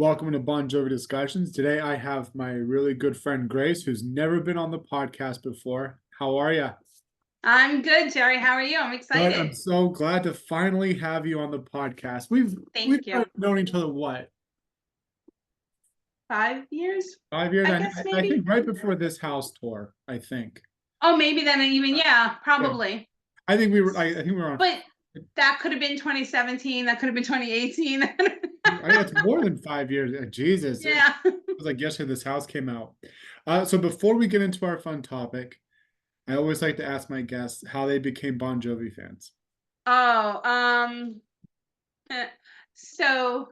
Welcome to Bon Jovi Discussions. Today I have my really good friend Grace, who's never been on the podcast before. How are you? I'm good, Jerry. How are you? I'm Good. I'm excited. so glad to finally have you on the podcast. We've Thank you. known each other what, 5 years, 5 years? I I, guess, I maybe. think right before this house tour, I think. Oh, maybe then even, yeah, Yeah. probably. I think we were. I think we were on. But that could have been 2017. That could have been 2018. It's more than 5 years. Jesus, it Yeah. was like yesterday this house came out. So before we get into our fun topic, I always like to ask my guests how they became Bon Jovi fans. Oh, eh, so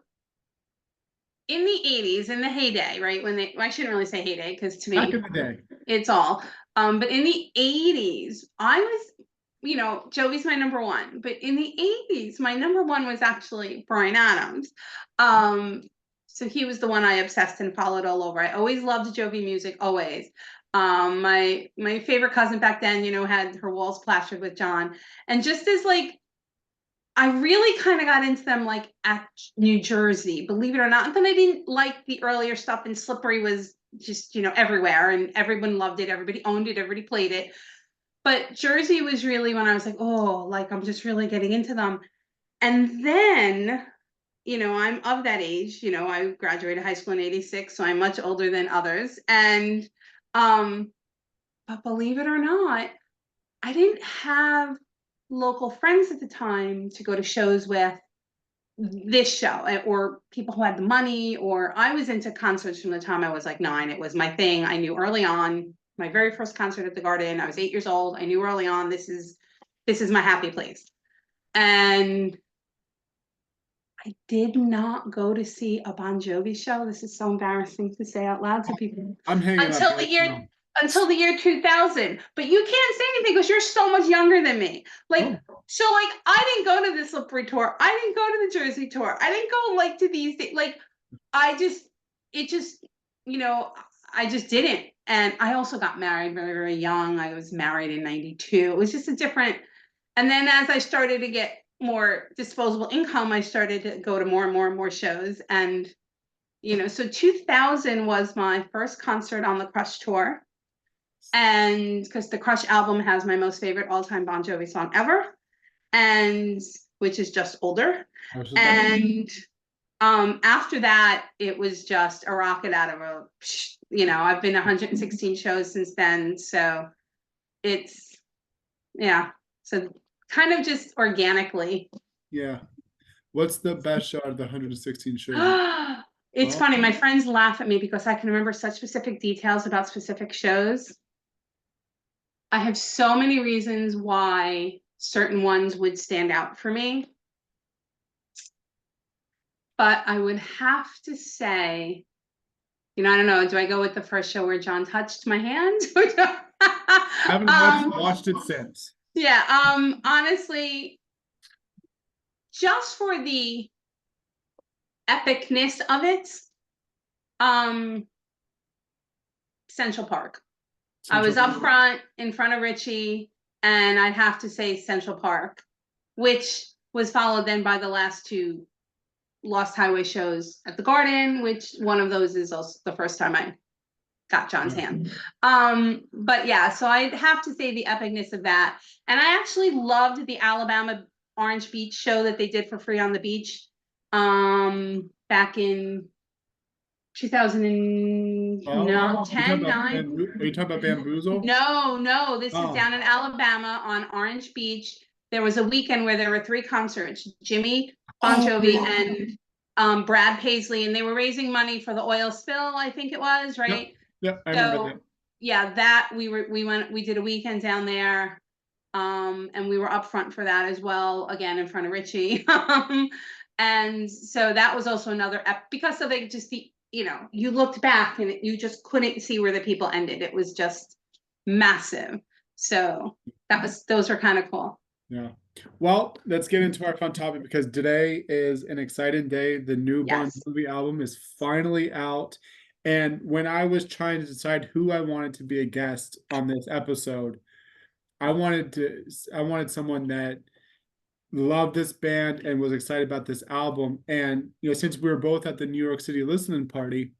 in the 80s, in the heyday, right? Well, I shouldn't really say heyday because to Back me, in the day. it's all. But in the 80s, I was, Jovi's my number one. But in the 80s, my number one was actually Bryan Adams. Um, so he was the one I obsessed and followed all over. I always loved Jovi music, always. My favorite cousin back then, had her walls plastered with John. And just as like I really kind of got into them like at New Jersey, believe it or not. And then I didn't like the earlier stuff, and Slippery was just, everywhere, and everyone loved it. Everybody owned it, everybody played it. But Jersey was really when I was like, oh, like I'm just really getting into them. And then, I'm of that age, I graduated high school in 86, so I'm much older than others. And um, but believe it or not, I didn't have local friends at the time to go to shows with this show, or people who had the money, or I was into concerts from the time I was like 9. It was my thing. I knew early on, my very first concert at the Garden, I was 8 years old. I knew early on, this is my happy place. And I did not go to see a Bon Jovi show. This is so embarrassing to say out loud to people. I'm hanging up Until the right year now. until the year 2000. But you can't say anything because you're so much younger than me. Like, Oh, so like I didn't go to the Slippery tour. I didn't go to the Jersey tour. I didn't go like to these things. Like I just it just, you know, I just didn't. And I also got married very, very young. I was married in 92. It was just a different. And then as I started to get more disposable income, I started to go to more and more and more shows. And, so 2000 was my first concert on the Crush tour. And because the Crush album has my most favorite all-time Bon Jovi song ever, and which is Just Older. I was just about to. And after that, it was just a rocket out of a, I've been 116 shows since then. So it's, yeah. So kind of just organically. Yeah. What's the best show out of the 116 shows? It's Oh, funny. My friends laugh at me because I can remember such specific details about specific shows. I have so many reasons why certain ones would stand out for me. But I would have to say, I don't know, do I go with the first show where John touched my hand? I haven't um, watched it since. yeah, honestly, just for the epicness of it, um, Central Park. I Central was up Park. front in front of Richie, and I'd have to say Central Park, which was followed then by the last two Lost Highway shows at the Garden, which one of those is also the first time I got John's Yeah. hand. But yeah, so I'd have to say the epicness of that. And I actually loved the Alabama Orange Beach show that they did for free on the beach back in 2000 Oh, you talking 10, about 9. Are you talking about Bamboozle? No, this is Oh, down in Alabama on Orange Beach. There was a weekend where there were 3 concerts, Jimmy, Bon oh Jovi, yeah. and Brad Paisley, and they were raising money for the oil spill, I think it was, Yep. right? Yep. I remember So that. yeah, that we did a weekend down there. And we were up front for that as well, again in front of Richie. And so that was also another because of it, just you looked back and you just couldn't see where the people ended. It was just massive. So those are kind of cool. Yeah. Well, let's get into our fun topic because today is an exciting day. The new Bon Yes. Jovi album is finally out. And when I was trying to decide who I wanted to be a guest on this episode, I wanted someone that loved this band and was excited about this album. And since we were both at the New York City listening party,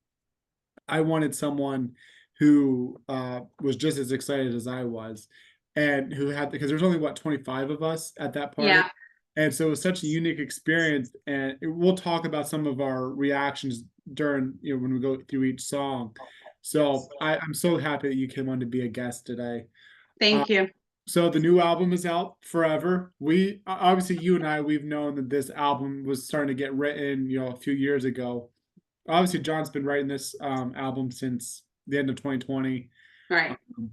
I wanted someone who was just as excited as I was, and who had, because there's only what, 25 of us at that party. Yeah, And so it was such a unique experience. And we'll talk about some of our reactions during, when we go through each song. So I'm so happy that you came on to be a guest today. Uh, thank you. so the new album is out, Forever. We obviously, you and I, we've known that this album was starting to get written, a few years ago. Obviously, John's been writing this album since the end of 2020. Right, Um,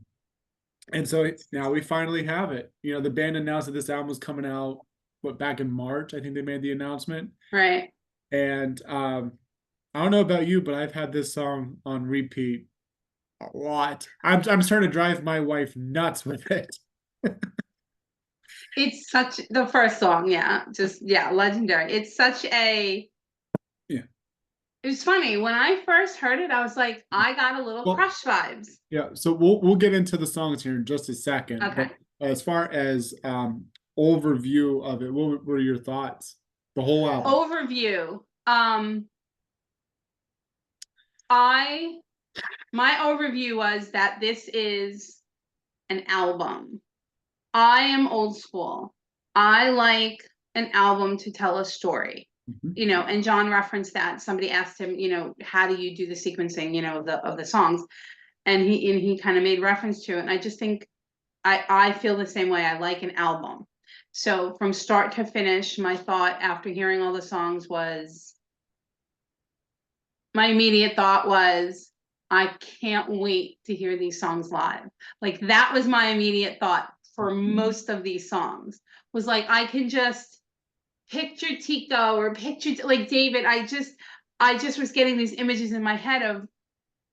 and so now we finally have it. The band announced that this album was coming out, what, back in March, I think they made the announcement. right. And I don't know about you, but I've had this song on repeat a lot. I'm starting to drive my wife nuts with it. It's such the first song, yeah, just yeah, legendary. It's such a Yeah. it was funny when I first heard it, I was like, I got a little Well, Crush vibes. yeah, so we'll get into the songs here in just a second, but Okay. as far as overview of it, what were your thoughts? The whole album. Overview. I my overview was that this is an album. I am old school. I like an album to tell a story. Mhm. And John referenced that. Somebody asked him, how do you do the sequencing, of the songs? And he kind of made reference to it. And I just think I feel the same way. I like an album. So from start to finish, my thought after hearing all the songs was my immediate thought was, I can't wait to hear these songs live. Like that was my immediate thought for most of these songs, was like, I can just picture Tico or picture like David. I just was getting these images in my head of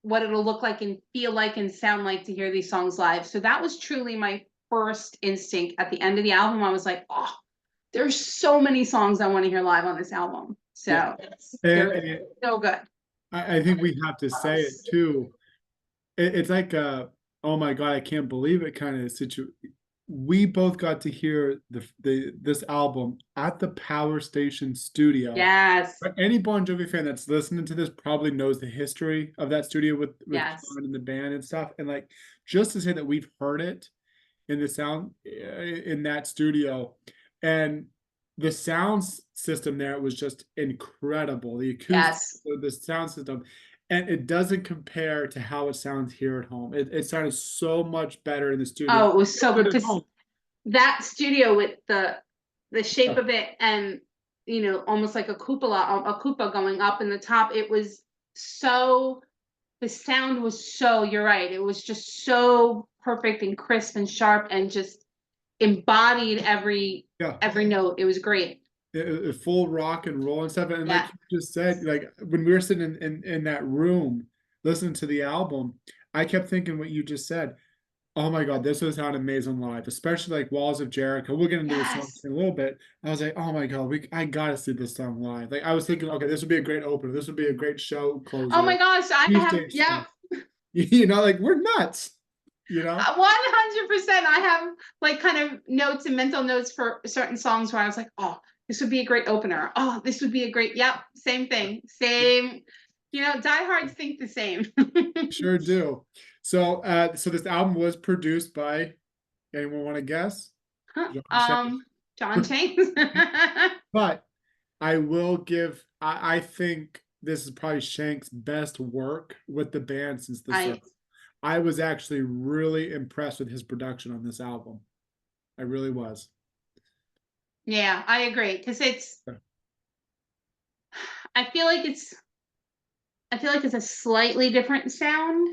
what it'll look like and feel like and sound like to hear these songs live. So that was truly my first instinct at the end of the album. I was like, oh, there's so many songs I want to hear live on this album. Yeah, So they're and so good. I think we have to say it too. It's like oh my God, I can't believe it kind of situation. We both got to hear this album at the Power Station studio. Yes, But any Bon Jovi fan that's listening to this probably knows the history of that studio with yes, John and the band and stuff. And like, just to say that we've heard it in the sound in that studio, and the sound system there was just incredible. The acoustic, yes. the sound system, and it doesn't compare to how it sounds here at home. It sounded so much better in the studio. Oh, it was so good Good at because home. that studio with the shape Yeah, of it and almost like a cupola, a cupola going up in the top. It was so the sound was so, you're right. It was just so perfect and crisp and sharp and just embodied yeah. every note. It was great. Full rock and roll and stuff. And like Yeah. you just said, like when we were sitting in that room listening to the album, I kept thinking what you just said. Oh my God, this would sound amazing live, especially like Walls of Jericho. We'll get into the song Yes. in a little bit. I was like, oh my God, I gotta see this song live. Like I was thinking, okay, this would be a great opener. This would be a great show Oh my closer. gosh, I New have, stage yeah, stuff. Like we're nuts, you know? 100%. I have like kind of notes and mental notes for certain songs where I was like, oh, this would be a great opener. Oh, this would be a great, yep, same thing. Same, diehards think the same. Sure do. So this album was produced by, anyone want to guess? John Shay. John Chains. But I will give, I think this is probably Shank's best work with the band since the I start. I was actually really impressed with his production on this album. I really was. Yeah, I agree. Because I feel like it's I feel like it's a slightly different sound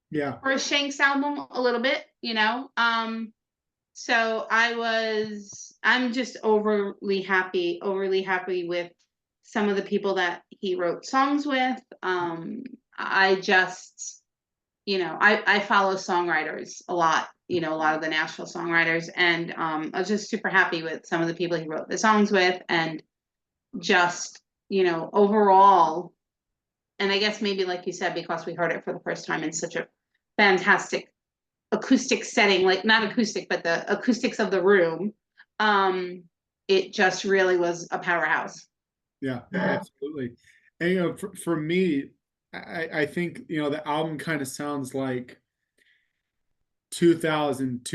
Yeah. for a Shanks album a little bit. So I'm just overly happy with some of the people that he wrote songs with. I just, I follow songwriters a lot, a lot of the Nashville songwriters, and I was just super happy with some of the people he wrote the songs with, and just, overall, and I guess maybe like you said, because we heard it for the first time in such a fantastic acoustic setting, like not acoustic, but the acoustics of the room. Um, it just really was a powerhouse. Yeah, absolutely. And for me, I think the album kind of sounds like 2000,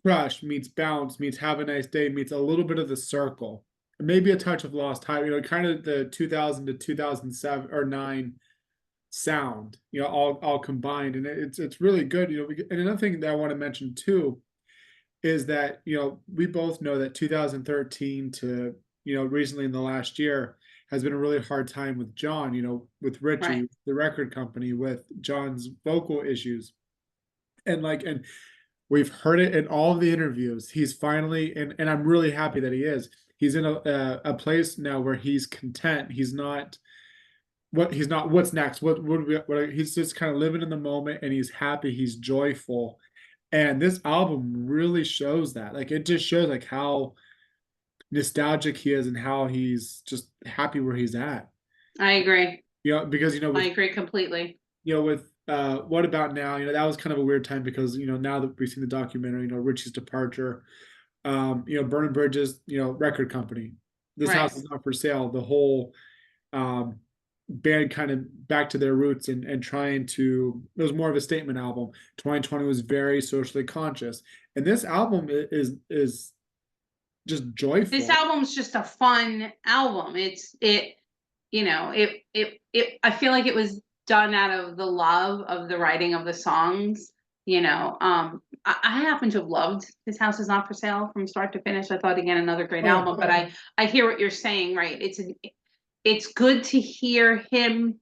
Crush meets Bounce meets Have a Nice Day meets a little bit of The Circle, maybe a touch of Lost Time, kind of the 2000 to 2007 or 9 sound, all combined, and it's really good. And another thing that I want to mention too is that we both know that 2013 to recently in the last year has been a really hard time with John, with Right. Richie, the record company, with John's vocal issues, and we've heard it in all of the interviews. He's finally, and I'm really happy that he is. He's in a place now where he's content. He's not what's next. He's just kind of living in the moment, and he's happy. He's joyful, and this album really shows that. Like it just shows like how nostalgic he is and how he's just happy where he's at. I agree. Because I agree completely. with What About Now, that was kind of a weird time because now that we've seen the documentary, Richie's departure, Burning Bridges, record company. This Right. house is not for sale. The whole um band kind of back to their roots and trying to, it was more of a statement album. 2020 was very socially conscious, and this album is just This joyful. album's just a fun album. I feel like it was done out of the love of the writing of the songs. I happen to have loved His House Is Not for Sale from start to finish. I thought again another great Oh yeah. album, but I hear what you're saying, right? It's good to hear him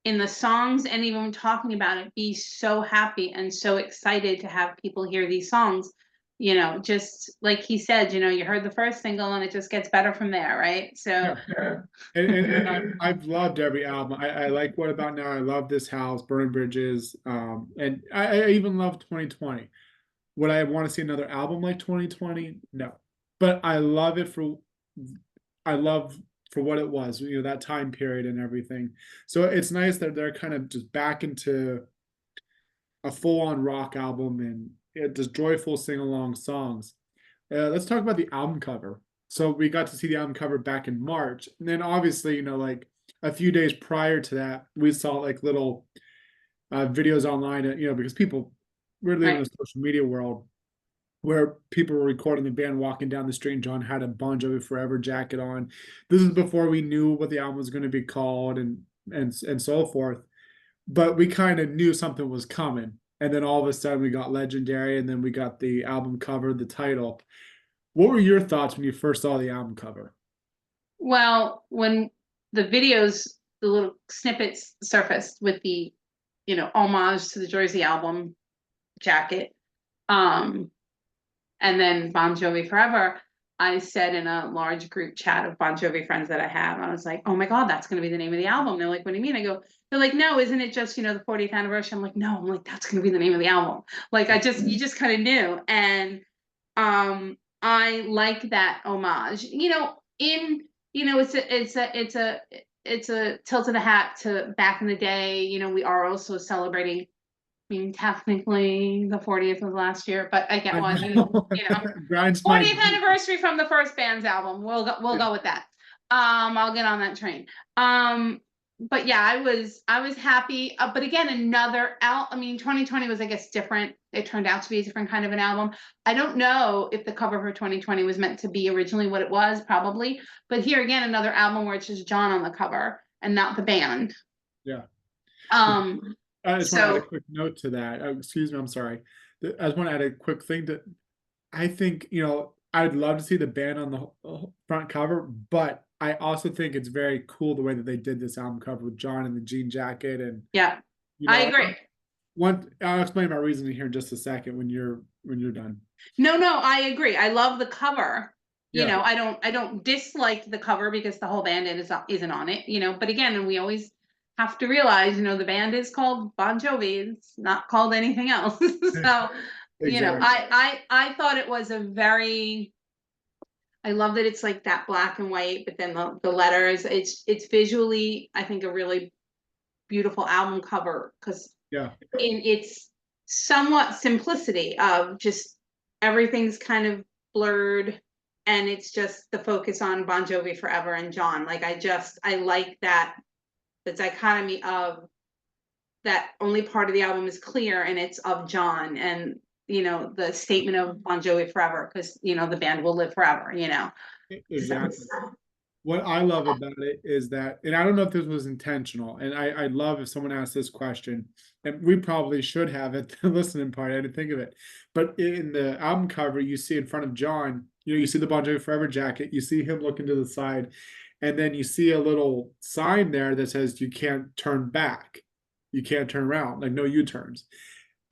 in the songs and even talking about it be so happy and so excited to have people hear these songs, just like he said, you heard the first single and it just gets better from there, right? So Yeah. And I've loved every album. I like What About Now. I love This House, Burning Bridges, and I even love 2020. Would I want to see another album like 2020? No, but I love for what it was, that time period and everything. So it's nice that they're kind of just back into a full-on rock album and just joyful sing-along songs. Let's talk about the album cover. So we got to see the album cover back in March, and then obviously, like a few days prior to that, we saw like little videos online, because we're living in right. a social media world where people were recording the band walking down the street and John had a Bon Jovi Forever jacket on. This is before we knew what the album was going to be called and so forth. But we kind of knew something was coming. And then all of a sudden we got Legendary, and then we got the album cover, the title. What were your thoughts when you first saw the album cover? Well, when the videos, the little snippets surfaced with the homage to the Jersey album jacket, um and then Bon Jovi Forever, I said in a large group chat of Bon Jovi friends that I have, I was like, oh my God, that's going to be the name of the album. They're like, what do you mean? They're like, no, isn't it just, the 40th anniversary? I'm like, no, I'm like, that's going to be the name of the album. Like, you just kind of knew. And I like that homage, it's a tilt of the hat to back in the day. We are also celebrating, I mean, technically the 40th was last year, but I get I one, know. Grinds my 40th anniversary from the first band's album. We'll go with that. I'll get on that train. But yeah, I was happy. But again, I mean, 2020 was, I guess, different. It turned out to be a different kind of an album. I don't know if the cover for 2020 was meant to be originally what it was, probably. But here again, another album where it's just John on the cover and not the band. Yeah. Um, I just want to add a so quick note to that. Excuse me, I'm sorry. I just want to add a quick thing that I think, I'd love to see the band on the front cover, but I also think it's very cool the way that they did this album cover with John in the jean jacket. And, yeah, you I know, agree. I'll explain my reasoning here in just a second when you're done. No, I agree. I love the cover. Yeah. I don't dislike the cover because the whole band isn't on it, but again, we always have to realize, the band is called Bon Jovi. It's not called anything else. So, Exactly. I thought it was I love that it's like that black and white, but then the letters, it's visually, I think, a really beautiful album cover because Yeah. in its somewhat simplicity of just everything's kind of blurred and it's just the focus on Bon Jovi Forever and John. Like I like that the dichotomy of that only part of the album is clear and it's of John, and the statement of Bon Jovi Forever, because the band will live forever. So Exactly. What I love about it is that, and I don't know if this was intentional, and I'd love if someone asked this question, and we probably should have at the listening party. I didn't think of it, but in the album cover, you see in front of John, you see the Bon Jovi Forever jacket, you see him looking to the side, and then you see a little sign there that says you can't turn back, you can't turn around, like no U-turns.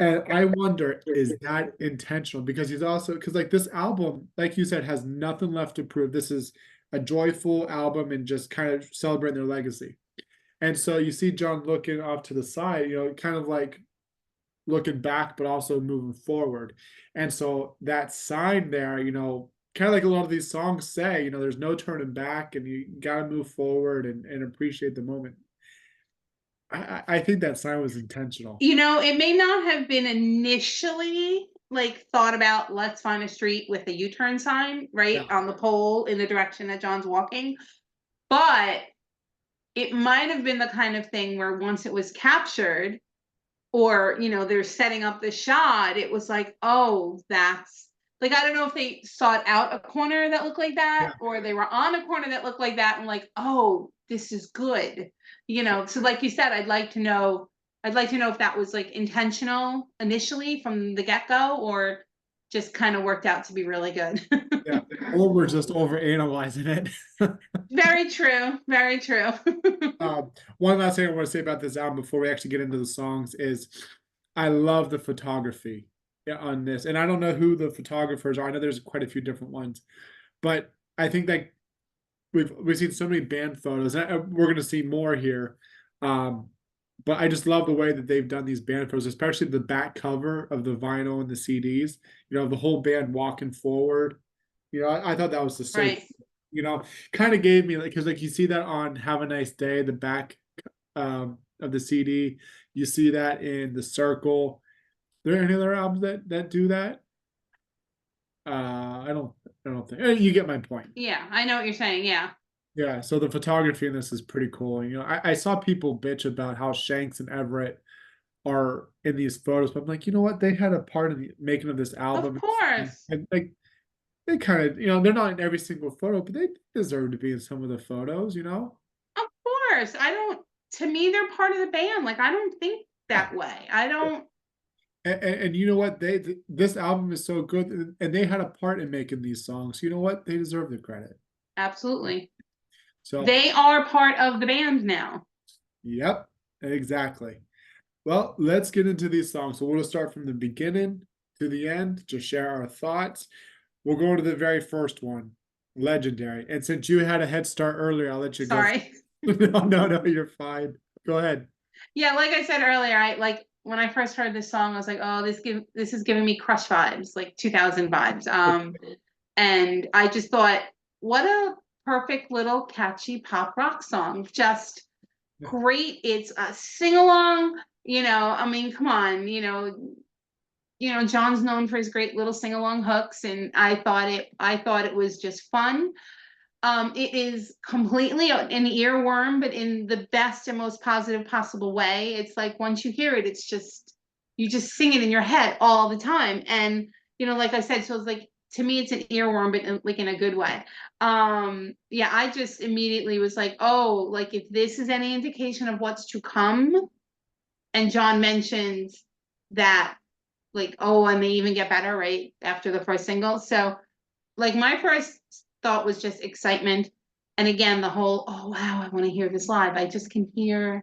And I wonder, is that intentional? Because he's also, because like this album, like you said, has nothing left to prove. This is a joyful album and just kind of celebrating their legacy. And so you see John looking off to the side, kind of like looking back, but also moving forward. And so that sign there, kind of like a lot of these songs say, there's no turning back and you got to move forward and appreciate the moment. I think that sign was intentional. it may not have been initially like thought about, let's find a street with a U-turn sign right Yeah. on the pole in the direction that John's walking, but it might have been the kind of thing where once it was captured, or they're setting up the shot, it was like, oh, that's like, I don't know if they sought out a corner that looked like Yeah. that, or they were on a corner that looked like that, and like, oh, this is good. So like you said, I'd like to know if that was like intentional initially from the get-go, or just kind of worked out to be really good. Yeah. Or we're just over analyzing it. Very true, very true. One last thing I want to say about this album before we actually get into the songs is I love the photography on this. And I don't know who the photographers are. I know there's quite a few different ones, but I think that we've seen so many band photos, and we're going to see more here. Um, but I just love the way that they've done these band photos, especially the back cover of the vinyl and the CDs. The whole band walking forward. I thought that was just so, Right. kind of gave me like, because like you see that on "Have a Nice Day," the back of the CD. You see that in "The Circle." Are there any other albums that do that? I don't think. You get my point. Yeah, I know what you're saying. Yeah. Yeah, so the photography in this is pretty cool. I saw people bitch about how Shanks and Everett are in these photos, but I'm like, you know what? They had a part in the making of this Of album, course. and like they kind of, they're not in every single photo, but they deserve to be in some of the photos. Of course. I don't, to me, they're part of the band. Like, I don't think Yeah. that way. I don't, And you know what? This album is so good, and they had a part in making these songs. You know what? They deserve the credit. absolutely. So, They are part of the band now. yep, exactly. Well, let's get into these songs. So we'll start from the beginning to the end to share our thoughts. We'll go to the very first one, Legendary. And since you had a head start earlier, I'll let you go. Sorry. No, you're fine. Go ahead. Yeah, like I said earlier, I like when I first heard this song, I was like, oh, this is giving me Crush vibes, like 2000 vibes. And I just thought, what a perfect little catchy pop rock song. Just Yeah, great. It's a sing along. I mean, come on. John's known for his great little sing along hooks, and I thought it was just fun. It is completely an earworm, but in the best and most positive possible way. It's like once you hear it, you just sing it in your head all the time. And like I said, so it's like, to me, it's an earworm, but like in a good way. Yeah, I just immediately was like, oh, like if this is any indication of what's to come, and John mentioned that, like, oh, and they even get better right after the first single. So like my first thought was just excitement. And again, the whole, oh wow, I want to hear this live. I just can hear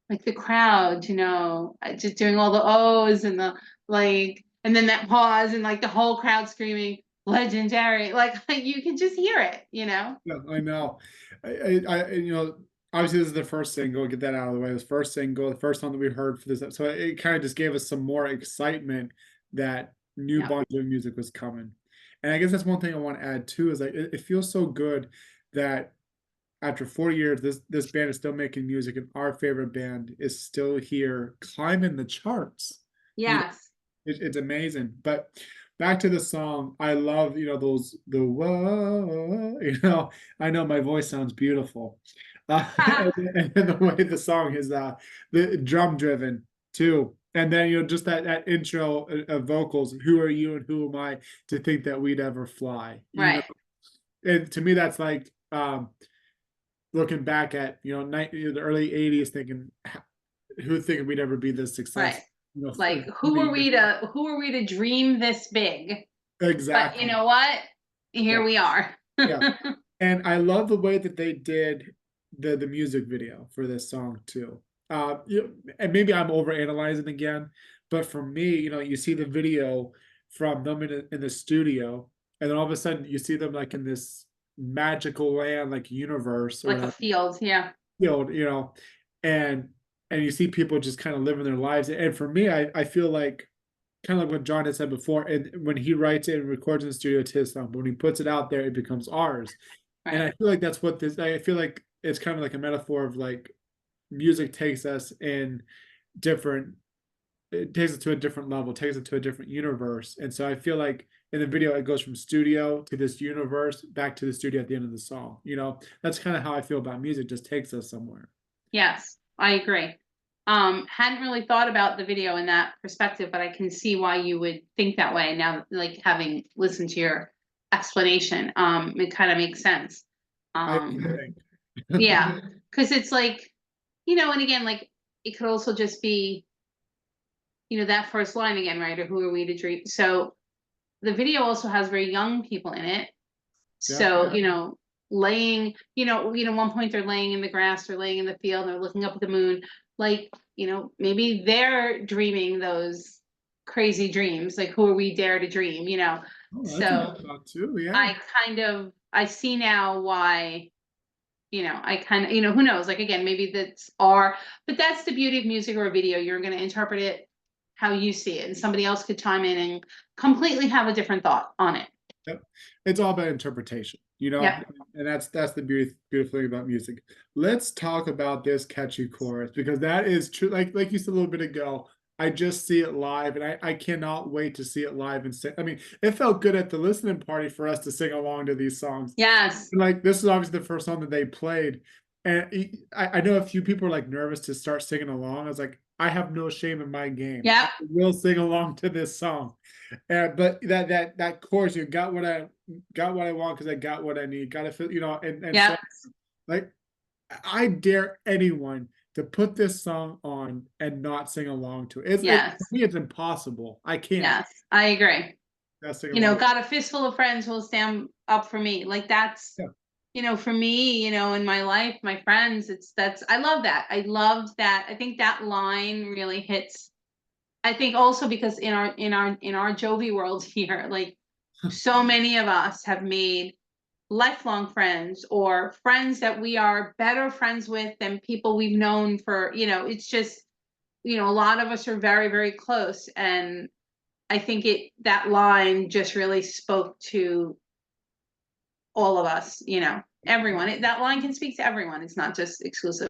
like the crowd, just doing all the O's and the like, and then that pause and like the whole crowd screaming legendary. Like you can just hear it. yeah, I know. Obviously this is the first single. Get that out of the way. This first single, the first song that we heard for this, so it kind of just gave us some more excitement that new Yeah. Bon Jovi music was coming. And I guess that's one thing I want to add too is like it feels so good that after 40 years, this band is still making music, and our favorite band is still here climbing the charts. You know, Yes. it's amazing. But back to the song. I love, those the whoa, I know my voice sounds beautiful. And the way the song is the drum driven too. And then just that intro of vocals, who are you and who am I to think that we'd ever fly? Right, And to me that's like looking back at the early 80s thinking who thinking we'd ever be this right. successful, Like 20 years. who are we to dream this big? But you Exactly. know what? Here Yeah. we are. Yeah. And I love the way that they did the music video for this song too. And maybe I'm overanalyzing again, but for me, you see the video from them in the studio, and then all of a sudden you see them like in this magical land, like universe or Like a whatever, field, yeah. and you see people just kind of living their lives. And for me, I feel like kind of like what John had said before, and when he writes it and records in the studio, it's his song. But when he puts it out there, it becomes ours. And Right. I feel like that's what this. I feel like it's kind of like a metaphor of like music takes us in different. It takes it to a different level, takes it to a different universe. And so I feel like in the video, it goes from studio to this universe, back to the studio at the end of the song. That's kind of how I feel about music. Just takes us somewhere. Yes, I agree. Hadn't really thought about the video in that perspective, but I can see why you would think that way now, like having listened to your explanation. It kind of makes sense. I like to Um, think. yeah, because it's like, and again, like it could also just be, that first line again, right? Or who are we to dream? So the video also has very young people in it. Yeah. So, laying, one point they're laying in the grass, they're laying in the field, they're looking up at the moon. Like, maybe they're dreaming those crazy dreams. Like, who are we dare to dream? Oh, that's a So good thought too. Yeah. I see now why, I kind of, who knows? Like, again, maybe but that's the beauty of music or a video. You're going to interpret it how you see it, and somebody else could chime in and completely have a different thought on it. Yep. It's all about interpretation, Yep. and that's the beautiful thing about music. Let's talk about this catchy chorus because that is true. Like you said a little bit ago, I just see it live, and I cannot wait to see it live and sing. I mean, it felt good at the listening party for us to sing along to these songs. Yes. Like this is obviously the first song that they played, and I know a few people are like nervous to start singing along. I was like, I have no shame in my game. I Yep. will sing along to this song. But that chorus, you got what I want because I got what I need. Got to feel, and so Yep. like I dare anyone to put this song on and not sing along to it. For Yes. me, it's impossible. I can't. Yes. I agree. Sing along. Got a fistful of friends who will stand up for me. Like that's, Yeah. for me, in my life, my friends, I love that. I love that. I think that line really hits. I think also because in our Jovi world here, like so many of us have made lifelong friends or friends that we are better friends with than people we've known for, it's just, a lot of us are very, very close. And I think that line just really spoke to all of us, everyone. That line can speak to everyone. It's not just exclusive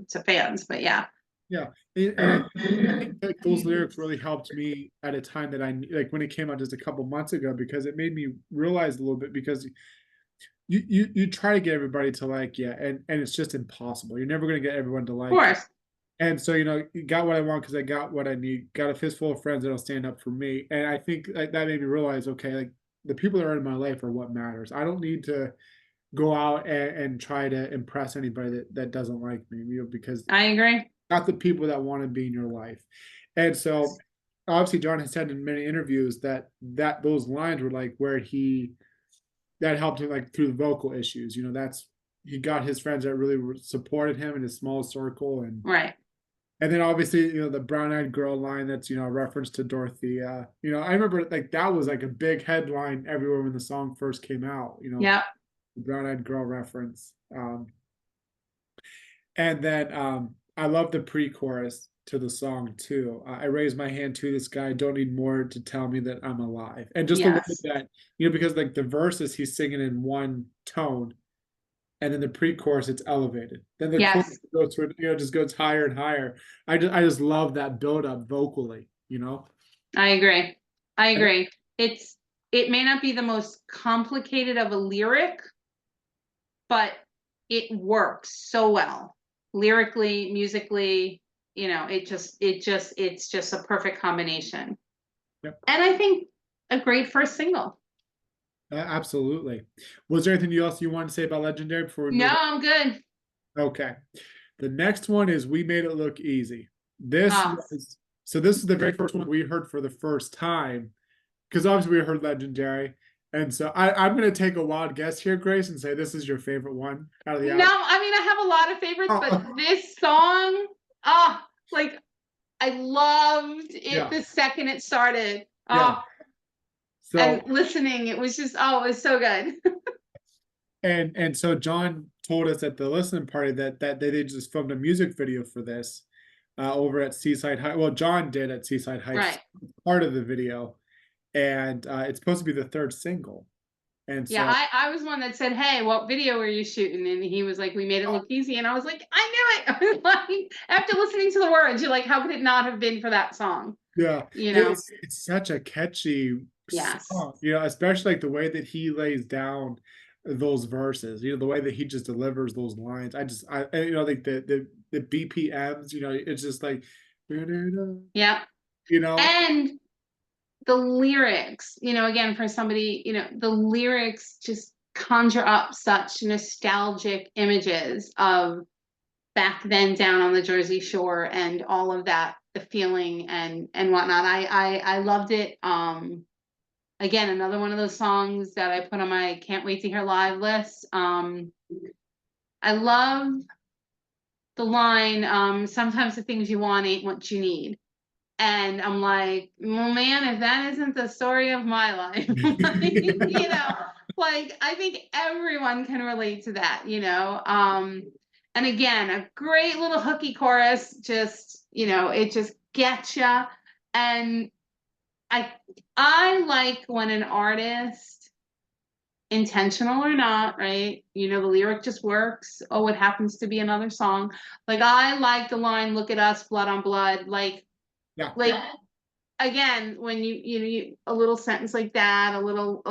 to fans, but yeah. Yeah, and I think like those lyrics really helped me at a time that like when it came out just a couple months ago because it made me realize a little bit because you try to get everybody to like you and it's just impossible. You're never gonna get everyone to Of like you. course. And so you got what I want because I got what I need. Got a fistful of friends that'll stand up for me. And I think like, that made me realize, okay, like the people that are in my life are what matters. I don't need to go out and try to impress anybody that doesn't like me, because I agree. not the people that want to be in your life. And so obviously John has said in many interviews that those lines were like where that helped him like through the vocal issues. That's he got his friends that really supported him in his small circle Right. and then obviously, the brown-eyed girl line that's, a reference to Dorothea. I remember like that was like a big headline everywhere when the song first came out, Yeah. the brown-eyed girl reference. And then I love the pre-chorus to the song too. I raise my hand to this guy, don't need more to tell me that I'm alive. And just the way Yes. that, because like the verses he's singing in one tone, and then the pre-chorus it's elevated. Then the chorus Yes. goes to just goes higher and higher. I just love that build up vocally. I agree. I And agree. it's it may not be the most complicated of a lyric, but it works so well lyrically, musically. It's just a perfect combination. Yep. And I think a great first single. Absolutely. Was there anything else you wanted to say about Legendary before we No, move I'm good. on? Okay. The next one is We Made It Look Easy. This Ah, was so this is the very first one we heard for the first time, because obviously we heard Legendary. And so I'm gonna take a wild guess here, Grace, and say this is your favorite one out of the no, album. I mean I have a lot of favorites, but Oh, this song, like I loved it yeah, the second it started. yeah. And So listening, it was just, it was so good. and so John told us at the listening party that they just filmed a music video for this over at Seaside High. Well, John did at Seaside Heights, Right. part of the video, and it's supposed to be the third single. And Yeah, so I was one that said, "Hey, what video were you shooting?" And he was like, "We made it look easy." And I was like, "I knew it." I was like, after listening to the words, you're like, "How could it not have been for that song?" yeah, You know? it's such a catchy Yes. song, especially like the way that he lays down those verses, the way that he just delivers those lines. Like the BPMs, it's just like, Yeah. you know, And the lyrics, again, for somebody, the lyrics just conjure up such nostalgic images of back then down on the Jersey Shore and all of that, the feeling and whatnot. I loved it. Again, another one of those songs that I put on my can't wait to hear live list. I love the line, sometimes the things you want ain't what you need. And I'm like, well, man, if that isn't the story of my life, like I think everyone can relate to that. And again, a great little hooky chorus, just, it just gets ya. And I I like when an artist, intentional or not, right? The lyric just works. Oh, it happens to be another song. Like I like the line, "Look at us, blood on blood." yeah, Like again, when a little sentence like that, a little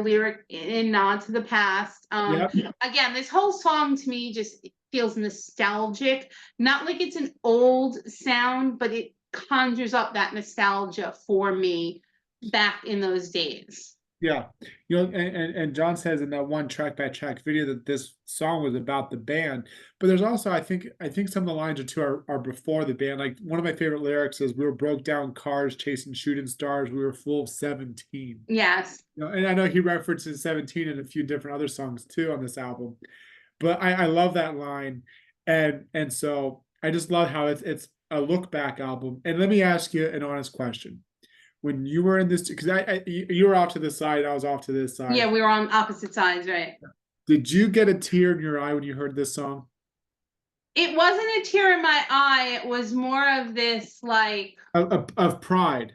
lyric in nod to the past. yep, Again, this whole song to me just feels nostalgic. Not like it's an old sound, but it conjures up that nostalgia for me back in those days. yeah. And John says in that one track by track video that this song was about the band, but there's also I think some of the lines or two are before the band. Like one of my favorite lyrics is, "We were broke down cars chasing shooting stars. We were full of 17." Yes. And I know he references 17 in a few different other songs too on this album, but I love that line, and so I just love how it's a look back album. And let me ask you an honest question: when you were in this, because you were off to this side, I was off to this Yeah, side. we were on opposite sides, right? Did you get a tear in your eye when you heard this song? It wasn't a tear in my eye. It was more of this like, Of pride.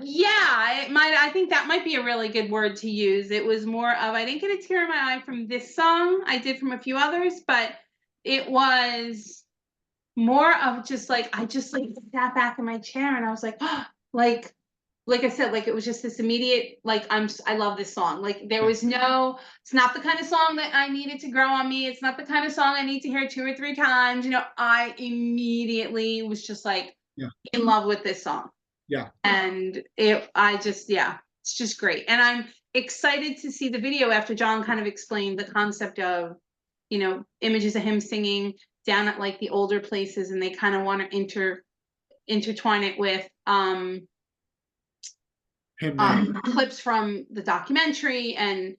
yeah, I think that might be a really good word to use. It was more of, I didn't get a tear in my eye from this song. I did from a few others, but it was more of just like, I just like sat back in my chair and I was like, like like I said, like it was just this immediate, like I love this song. Like there Yeah, was no, it's not the kind of song that I needed to grow on me. It's not the kind of song I need to hear 2 or 3 times. I immediately was just like yeah, in love with this song. yeah, And yeah, it's just great. And I'm excited to see the video after John kind of explained the concept of, images of him singing down at like the older places, and they kind of want to intertwine it with him now. clips from the documentary. And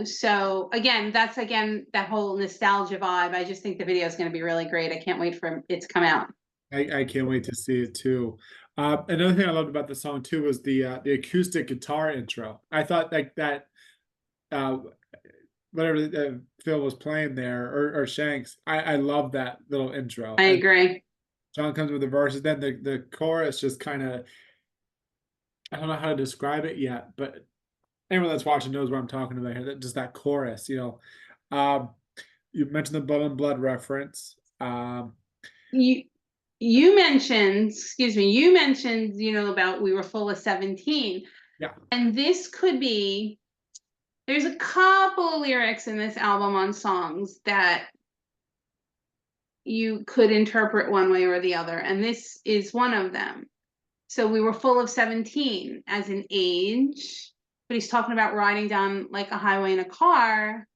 so again, that's again that whole nostalgia vibe. I just think the video is going to be really great. I can't wait for it to come out. I can't wait to see it too. Another thing I loved about the song too was the acoustic guitar intro. I thought like that uh, whatever Phil was playing there, or Shanks. I love that little intro. I And agree. John comes with the verses, then the chorus just kind of, I don't know how to describe it yet, but anyone that's watching knows what I'm talking about here. That just that chorus. Um, you mentioned the Blood and Blood reference. You you mentioned, excuse me, you mentioned, about we were full of 17. Yeah. And this could be, there's a couple of lyrics in this album on songs that you could interpret one way or the other, and this is one of them. So we were full of 17 as an age, but he's talking about riding down like a highway in a car.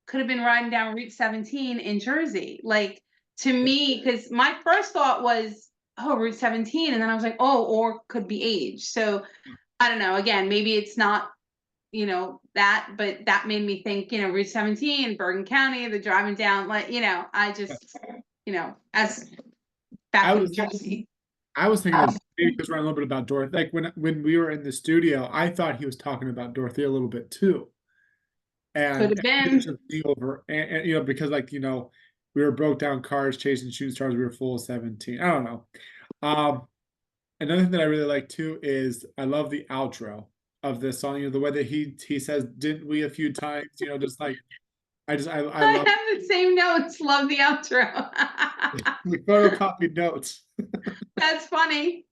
Could have been riding down Route 17 in Jersey. Like, to me, because my first thought was, oh, Route 17. And then I was like, oh, or could be age. So I don't know. Again, maybe it's not, that, but that made me think, Route 17, Bergen County, the driving down, like, I just, as I back in was Jersey. I was thinking of maybe because we're a little bit about Dorothy. Like when we were in the studio, I thought he was talking about Dorothy a little bit too. Could And have it was been. just me over, and because like we were broke down cars chasing shooting stars. We were full of 17. I don't know. Um, Another thing that I really like too is I love the outro of this song. The way that he says "didn't we" a few times. Just like I I love have the same notes. Love the outro. we photocopied notes. That's funny.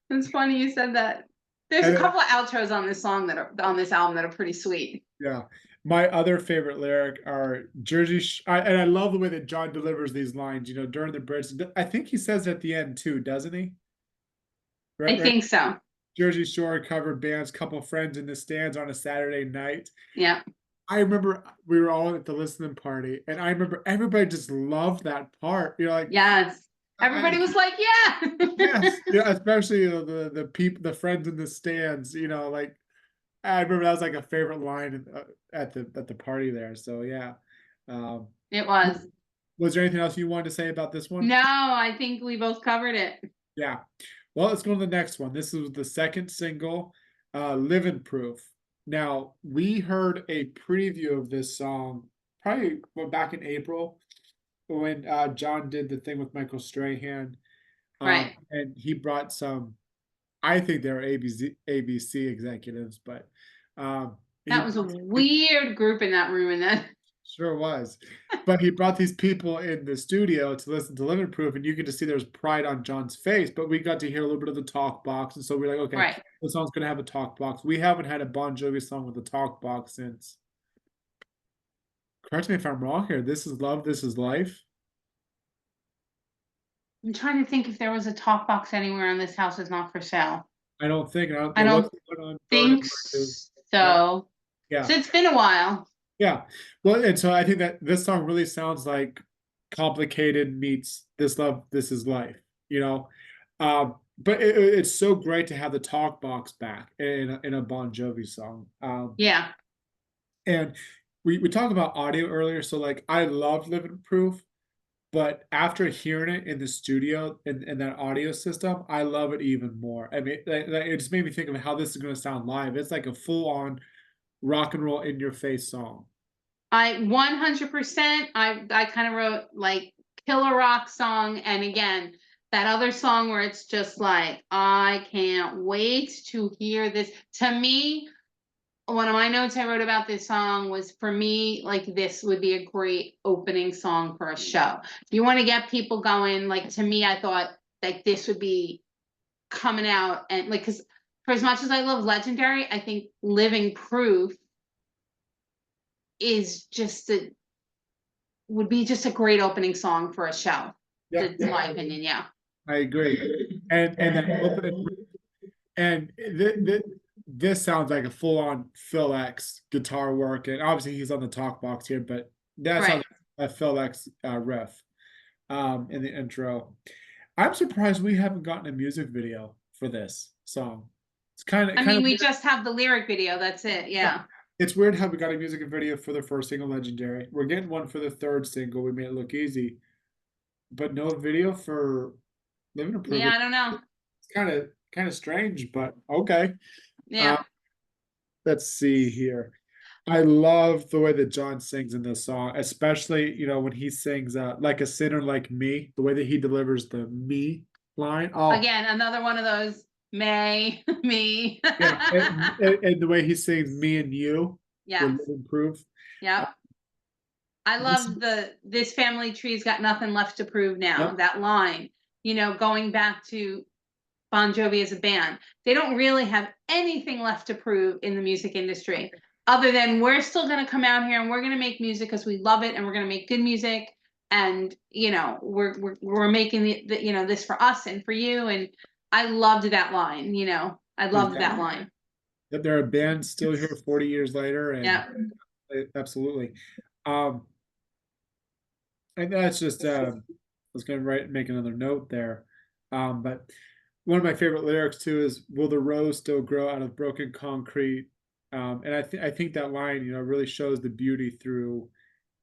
That's funny you said that. There's a And then, couple of outros on this song that are on this album that are pretty sweet. yeah, my other favorite lyric are Jersey, and I love the way that John delivers these lines. During the bridge. I think he says it at the end too, doesn't he? I Right. think so. Jersey Shore covered bands, couple friends in the stands on a Saturday night. Yeah. I remember we were all at the listening party, and I remember everybody just loved that part. Like Yes. Everybody was like, yeah. yes, especially the people, the friends in the stands. Like I remember that was like a favorite line at the party there. So yeah. Um, It was. was there anything else you wanted to say about this one? No, I think we both covered it. Yeah. Well, let's go to the next one. This is the second single, Living Proof. Now, we heard a preview of this song probably back in April when John did the thing with Michael Strahan. Right. And he brought some, I think they're ABC executives, but he That was a weird group in that room. And then, sure was. But he brought these people in the studio to listen to Limit Proof, and you get to see there's pride on John's face. But we got to hear a little bit of the talk box, and so we're like, okay, right. the song's gonna have a talk box. We haven't had a Bon Jovi song with a talk box since. Correct me if I'm wrong here. This is love. This is life. I'm trying to think if there was a talk box anywhere on This House Is Not For Sale. I don't think. I There was don't one on Burning think Blue. Yeah, so. yeah, So it's been a while. yeah. Well, and so I think that this song really sounds like complicated meets this love. This is life. You know. But it's so great to have the talk box back in a Bon Jovi song. Yeah. And we talked about audio earlier, so like I love Living Proof, but after hearing it in the studio in that audio system, I love it even more. I mean, it just made me think of how this is going to sound live. It's like a full-on rock and roll in your face song. I 100%. I kind of wrote like killer rock song, and again, that other song where it's just like, I can't wait to hear this. To me, one of my notes I wrote about this song was, for me, like, this would be a great opening song for a show. If you want to get people going, like, to me, I thought like this would be coming out, and like, because for as much as I love Legendary, I think Living Proof is just a would be just a great opening song for a show. Yeah, That's my opinion. Yeah. I agree. And that opening and this sounds like a full-on Phil X guitar work, and obviously he's on the talk box here, but that Right. sounds like a Phil X riff in the intro. I'm surprised we haven't gotten a music video for this song. It's kind I of mean, we weird. just have the lyric video. That's it. Yeah. It's weird how we got a music video for the first single, Legendary. We're getting one for the third single. We made it look easy, but no video for Living a Proof. Yeah. I don't know. It's kind of strange, but okay. Uh, Yeah. let's see here. I love the way that John sings in this song, especially when he sings "Like a Sinner Like Me." The way that he delivers the "me" line. Oh, Again, another one of those May, me. yeah, and the way he sings "Me and You" with Yes. Living Proof. Uh, Yep. I this, love this family tree's got nothing left to prove now. yep, That line, going back to Bon Jovi as a band. They don't really have anything left to prove in the music industry other than we're still going to come out here and we're going to make music because we love it and we're going to make good music. And we're making the this for us and for you. And I loved that line. I loved that line. That they're a band still here 40 years later, and Yeah. absolutely. Um, and that's just I was going to make another note there. But one of my favorite lyrics too is "Will the rose still grow out of broken concrete?" And I think that line, really shows the beauty through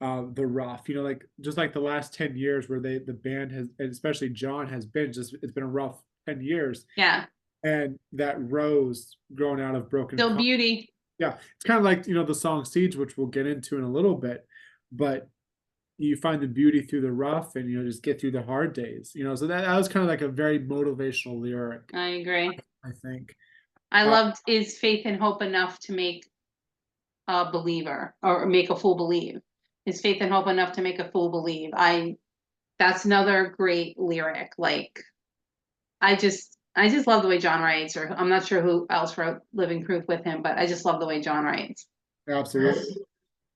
the rough. Like just like the last 10 years where the band has, and especially John has been just, it's been a rough 10 years, Yeah. and that rose growing out of broken Still concrete. beauty. Yeah, it's kind of like the song Siege, which we'll get into in a little bit, but you find the beauty through the rough, and just get through the hard days. So that was kind of like a very motivational lyric, I agree. I think. I Uh, loved is faith and hope enough to make a believer or make a fool believe? Is faith and hope enough to make a fool believe? That's another great lyric. Like I just love the way John writes, or I'm not sure who else wrote Living Proof with him, but I just love the way John writes. Absolutely.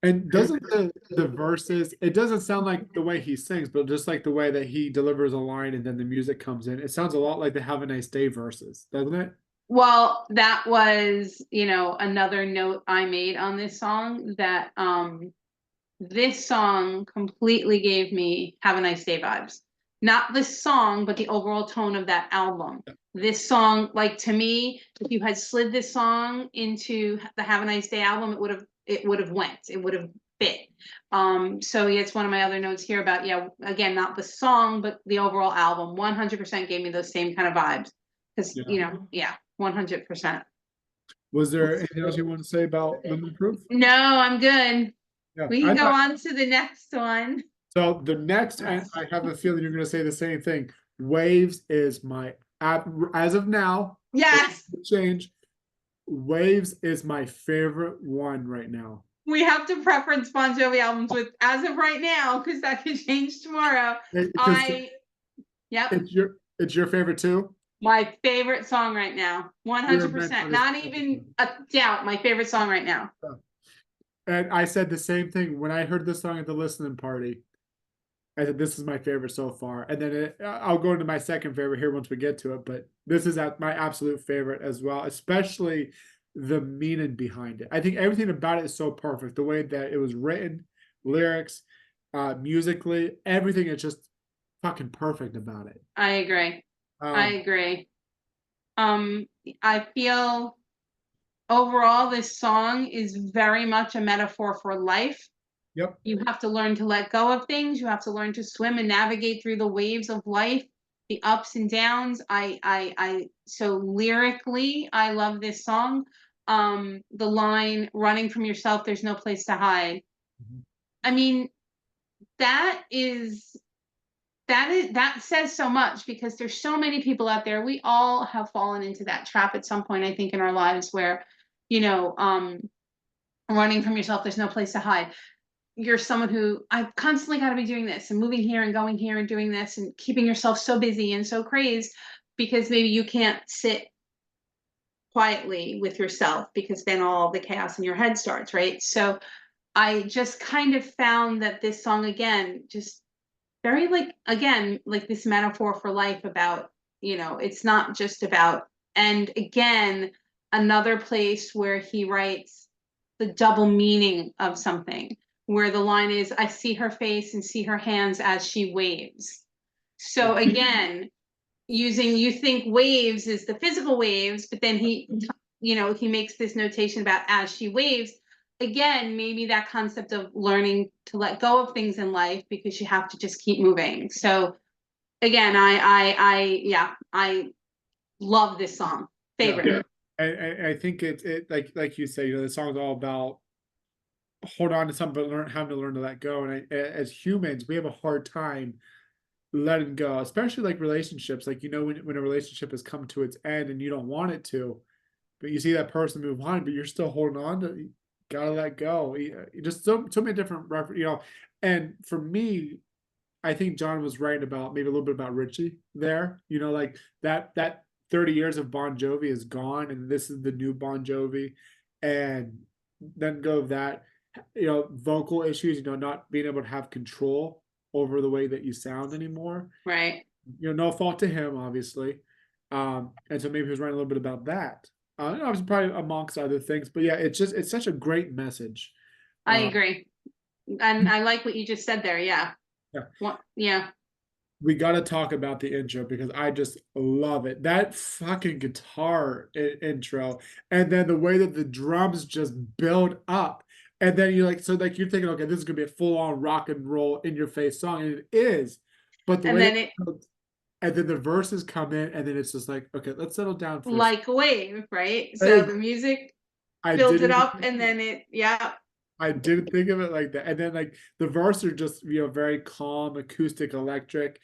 And doesn't the verses, it doesn't sound like the way he sings, but just like the way that he delivers a line and then the music comes in, it sounds a lot like the Have a Nice Day verses, doesn't it? Well, that was, another note I made on this song that this song completely gave me Have a Nice Day vibes. Not this song, but the overall tone of that album. This song, like to me, if you had slid this song into the Have a Nice Day album, it would have fit. So yeah, it's one of my other notes here about, yeah, again, not the song, but the overall album. 100% gave me those same kind of vibes. Because, Yeah. yeah, 100%. Was there anything else you want to say about Lemon Proof? No, I'm good. Yeah, We can go on to the next one. so the next, and I have a feeling you're going to say the same thing. Waves is my as of now. Yes. It change. Waves is my favorite one right now. We have to preference Bon Jovi albums with as of right now because that could change tomorrow. Because I Yep, it's your favorite too. my favorite song right now. We were meant for 100%. this. Not even a doubt. My favorite song right now. And I said the same thing when I heard this song at the listening party. I said, this is my favorite so far. And then I'll go into my second favorite here once we get to it. But this is my absolute favorite as well, especially the meaning behind it. I think everything about it is so perfect. The way that it was written, lyrics, musically, everything is just fucking perfect about it. I agree. I Um, agree. I feel overall this song is very much a metaphor for life. yep. You have to learn to let go of things. You have to learn to swim and navigate through the waves of life, the ups and downs. So lyrically, I love this song. The line "running from yourself, there's no place to hide." Mhm. I mean, that is that says so much because there's so many people out there. We all have fallen into that trap at some point, I think, in our lives where, you know, um, running from yourself, there's no place to hide. You're someone who I've constantly got to be doing this and moving here and going here and doing this and keeping yourself so busy and so crazed because maybe you can't sit quietly with yourself because then all the chaos in your head starts, right? So I just kind of found that this song again just very like again like this metaphor for life about it's not just about and again another place where he writes the double meaning of something where the line is I see her face and see her hands as she waves. So Yeah. again, using you think waves is the physical waves, but then he makes this notation about as she waves. Again, maybe that concept of learning to let go of things in life because you have to just keep moving. So again, yeah, I love this song. Yeah. Favorite. I think it like you say, the song's all about hold on to something, but having to learn to let go. And as humans, we have a hard time letting go, especially like relationships. Like, when a relationship has come to its end and you don't want it to, but you see that person move on, but you're still holding on to, you gotta let go. Just so many different and for me, I think John was right about maybe a little bit about Richie there. Like that 30 years of Bon Jovi is gone, and this is the new Bon Jovi, and then go of that, vocal issues, not being able to have control over the way that you sound anymore. Right. No fault to him, obviously. And so maybe he was writing a little bit about that. Obviously, probably amongst other things, but yeah, it's such a great message. I Uh, agree. And I like what you just said there. Yeah. yeah. Yeah. We got to talk about the intro because I just love it. That fucking guitar intro, and then the way that the drums just build up, and then you're like, so like you're thinking, okay, this is gonna be a full on rock and roll in your face song, and it is. But the And way then that, it and then the verses come in, and then it's just like, okay, let's settle down for a second. like a wave, right? So Hey, the music I builds it didn't up and then yeah. I didn't think of it like that. And then like the verse are just very calm, acoustic, electric,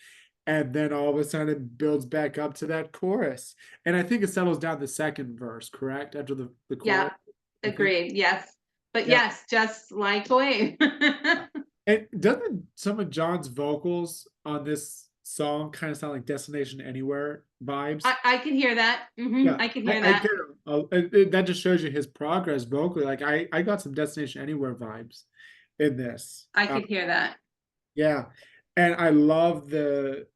and then all of a sudden it builds back up to that chorus. And I think it settles down the second verse, correct? After the Yeah. chorus, I think. Agreed. Yes. But Yeah. yes, just like a wave. And doesn't some of John's vocals on this song kind of sound like Destination Anywhere vibes? I can hear that. Yeah, I can hear I that. get it. That just shows you his progress vocally. Like I got some Destination Anywhere vibes in this. I could hear that. Yeah, and I love the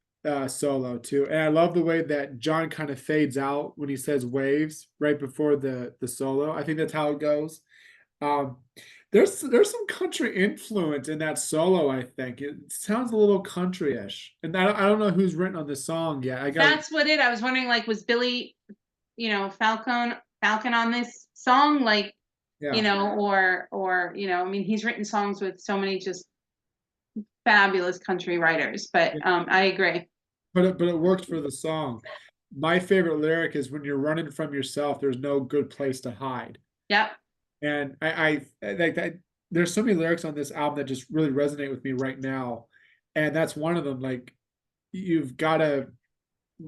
solo too, and I love the way that John kind of fades out when he says waves right before the solo. I think that's how it goes. Um, there's some country influence in that solo. I think it sounds a little country-ish, and I don't know who's written on this song yet. I got it. That's what it. I was wondering, like, was Billy, Falcon on this song, like, Yeah, I mean, he's written songs with so many just fabulous country writers. But yeah, I agree. but it worked for the song. My favorite lyric is when you're running from yourself, there's no good place to hide. Yep. And I like that. There's so many lyrics on this album that just really resonate with me right now, and that's one of them. Like you've got to,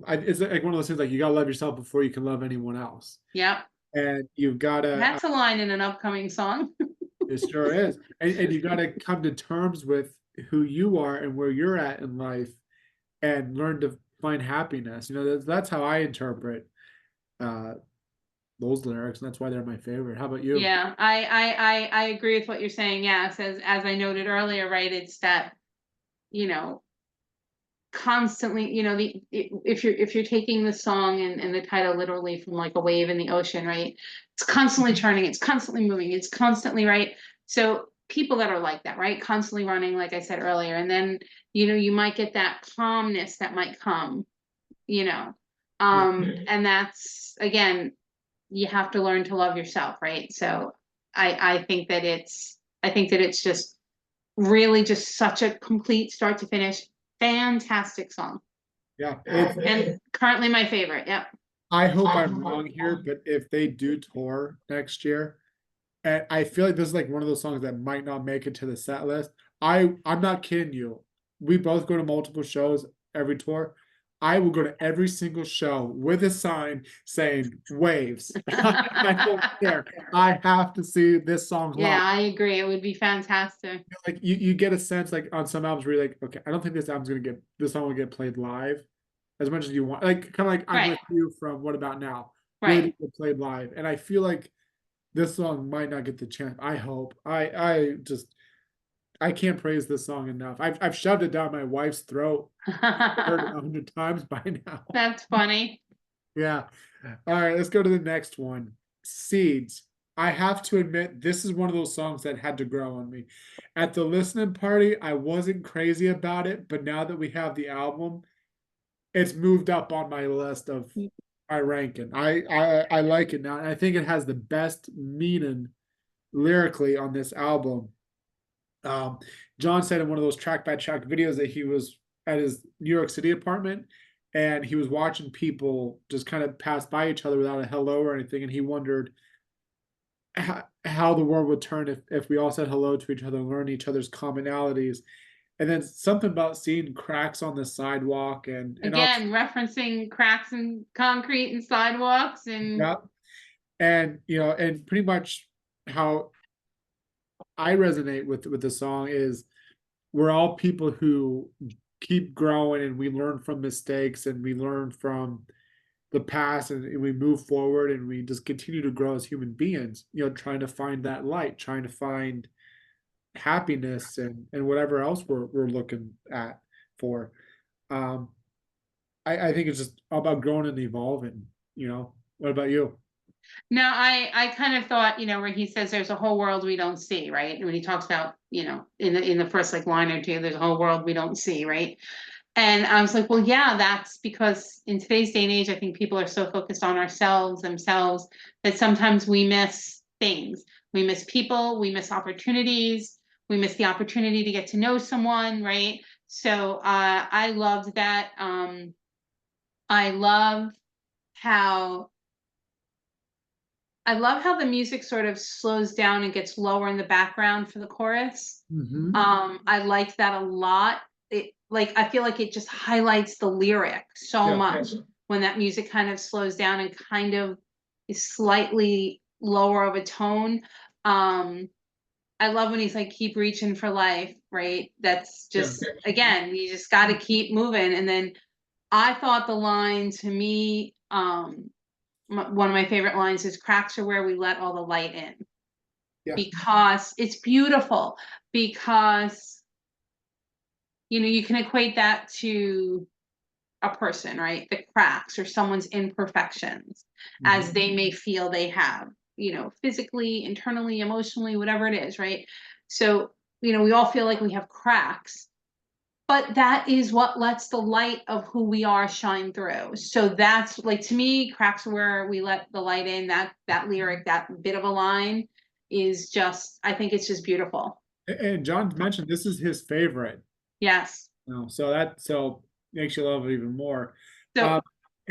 it's like one of those things. Like you got to love yourself before you can love anyone else, Yep. and you've got to. That's a line in an upcoming song. It sure is, and you got to come to terms with who you are and where you're at in life, and learn to find happiness. That's how I interpret uh, those lyrics, and that's why they're my favorite. How about you? Yeah, I agree with what you're saying. Yes, as I noted earlier, right? It's that, you know, constantly, if you're taking the song and the title literally from like a wave in the ocean, right? It's constantly churning, it's constantly moving, it's constantly right. So people that are like that, right? Constantly running, like I said earlier, and then you might get that calmness that might come, you know. Yeah, And that's again, you have to learn to love yourself, right? So I think that it's just really just such a complete start to finish, fantastic song. yeah. And currently my favorite. Yep. I hope I'm wrong here, but if they do tour next year, and I feel like this is like one of those songs that might not make it to the set list. I'm not kidding you. We both go to multiple shows every tour. I will go to every single show with a sign saying "Waves." I don't care. I have to see this song Yeah, live. I agree. It would be fantastic. Like you get a sense like on some albums where you're like, okay, I don't think this song will get played live as much as you want. Like kind of like I'm Right. with you from What About Now really Right. did get played live, and I feel like this song might not get the chance. I hope. I can't praise this song enough. I've shoved it down my wife's throat. Heard it 100 times by now. That's funny. Yeah. All right, let's go to the next one. Seeds. I have to admit, this is one of those songs that had to grow on me. At the listening party, I wasn't crazy about it, but now that we have the album, it's moved up on my list of my ranking. I like it now, and I think it has the best meaning lyrically on this album. Um, John said in one of those track by track videos that he was at his New York City apartment and he was watching people just kind of pass by each other without a hello or anything, and he wondered how the world would turn if we all said hello to each other and learned each other's commonalities. And then something about seeing cracks on the sidewalk and Again, referencing cracks in concrete and sidewalks and yeah, and pretty much how I resonate with the song is we're all people who keep growing and we learn from mistakes and we learn from the past and we move forward and we just continue to grow as human beings, trying to find that light, trying to find happiness and whatever else we're looking at for. Um, I think it's just all about growing and evolving. What about you? No, I kind of thought, where he says there's a whole world we don't see, right? And when he talks about, in the first like line or two, there's a whole world we don't see, right? And I was like, well, yeah, that's because in today's day and age, I think people are so focused on themselves, that sometimes we miss things. We miss people, we miss opportunities, we miss the opportunity to get to know someone, right? So I loved that. I love how I love how the music sort of slows down and gets lower in the background for the chorus. Hmm. I like that a lot. I feel like it just highlights the lyric so Yeah. much when that music kind of slows down and kind of is slightly lower of a tone. Um, I love when he's like, keep reaching for life, right? That's Yeah. just, again, you just got to keep moving. And then I thought the line to me, one of my favorite lines is cracks are where we let all the light in, Yeah. because it's beautiful, because you can equate that to a person, right? The cracks or someone's imperfections Hmm. as they may feel they have, physically, internally, emotionally, whatever it is, right? So, we all feel like we have cracks, but that is what lets the light of who we are shine through. So that's like, to me, cracks where we let the light in. That lyric, that bit of a line is just, I think it's just beautiful. And John mentioned this is his favorite. Yes. So makes you love it even more. So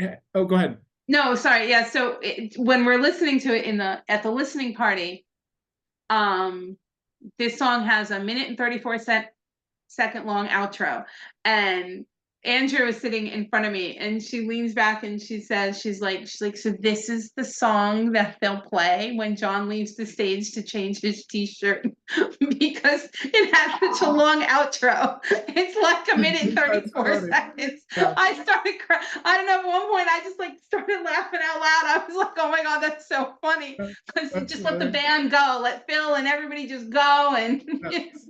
Um, oh, go ahead. no, sorry. Yeah. So when we're listening to it at the listening party, um, this song has a minute and 34 second long outro, and Andrew is sitting in front of me, and she leans back and she says, she's like, so this is the song that they'll play when John leaves the stage to change his t-shirt because it has such a long outro. It's like a minute and That's 34 funny. seconds. Yeah, I started crying. I don't know, at one point I just like started laughing out loud. I was like, oh my God, that's so funny. Because that's just let the hilarious. band go, let Phil and everybody just go, and Yeah. it's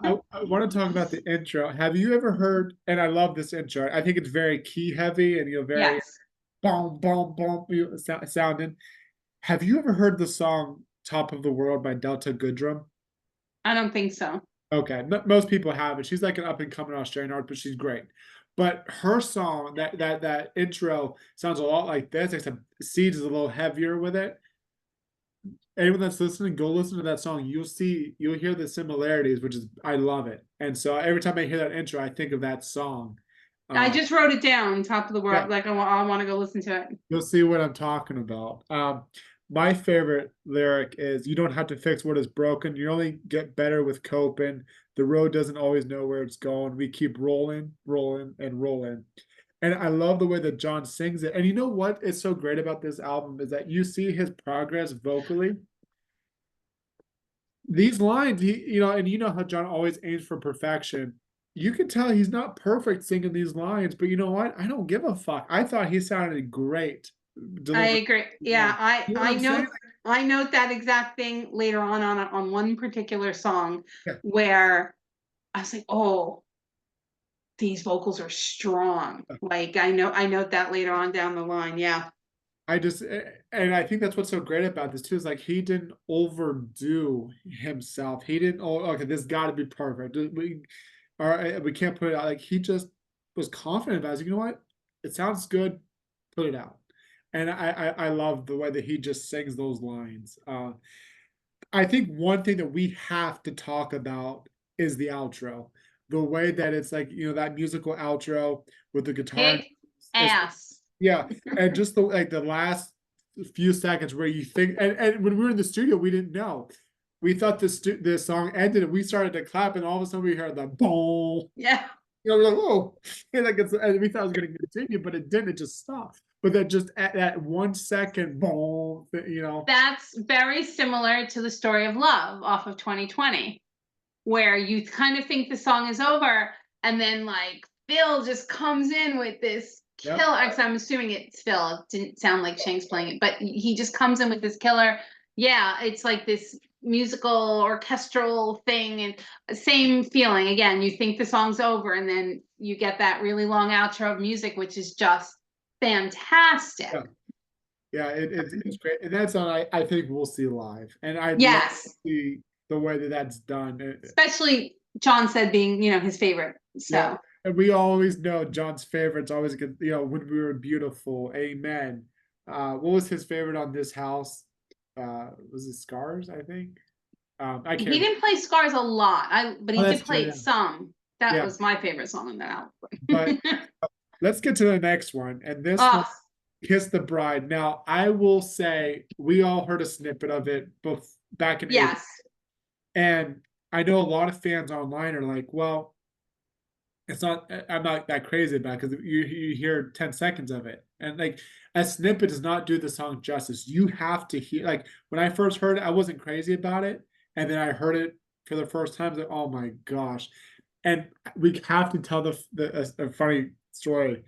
I want to talk about the intro. Have you ever heard, and I love this intro, I think it's very key heavy and very yes. boom, boom, boom sounding. Have you ever heard the song Top of the World by Delta Goodrum? I don't think so. Okay, most people have it. She's like an up and coming Australian artist, but she's great. But her song, that intro sounds a lot like this, except Seeds is a little heavier with it. Anyone that's listening, go listen to that song. You'll hear the similarities, which is I love it. And so every time I hear that intro, I think of that song. I Uh, just wrote it down, top of the yeah, world. Like I want to go listen to it. you'll see what I'm talking about. My favorite lyric is you don't have to fix what is broken. You only get better with coping. The road doesn't always know where it's going. We keep rolling, rolling, and rolling. And I love the way that John sings it. And you know what is so great about this album is that you see his progress vocally. These lines, and you know how John always aims for perfection. You can tell he's not perfect singing these lines, but you know what? I don't give a fuck. I thought he sounded great I delivering agree. these Yeah, lines. You know what I I'm saying? note that exact thing later on one particular song Yeah. where I was like, oh, these vocals are strong. Like I note that later on down the line. Yeah. I just, and I think that's what's so great about this too, is like he didn't overdo himself. He didn't, oh, okay, this got to be perfect. We can't put it out. Like he just was confident about it. You know what? It sounds good. Put it out. And I love the way that he just sings those lines. I think one thing that we have to talk about is the outro. The way that it's like, that musical outro with the guitar. Kick It's, ass. yeah, and just the last few seconds where you think, and when we were in the studio, we didn't know. We thought the song ended, and we started to clap, and all of a sudden we heard the boom. Yeah. We're like, whoa, and we thought it was going to continue, but it didn't. It just stopped. But then just at that 1 second, boom. That's very similar to the story of love off of 2020, where you kind of think the song is over, and then like Phil just comes in with this Yep. killer. Actually, I'm assuming it still it didn't sound like Shank's playing it, but he just comes in with this killer. Yeah, it's like this musical orchestral thing and same feeling. Again, you think the song's over and then you get that really long outro of music, which is just fantastic. Yeah. Yeah, it's great. And that's on I think we'll see live. And I'd love to Yes, see the way that that's done. especially John said being, his favorite. Yeah. So And we always know John's favorite's always good, when we were beautiful. Amen. What was his favorite on this house? Was it Scars, I think? I can't he remember. didn't play Scars a lot. But Oh, he did that's play true. it some. That Yeah. was my favorite song in that But album. let's get to the next one. And this one, Oh, Kiss the Bride. Now, I will say we all heard a snippet of it back in April. yes. And I know a lot of fans online are like, well, I'm not that crazy about it because you hear 10 seconds of it. And like a snippet does not do the song justice. You have to hear, like when I first heard it, I wasn't crazy about it. And then I heard it for the first time, like, oh my gosh. And we have to tell a funny story.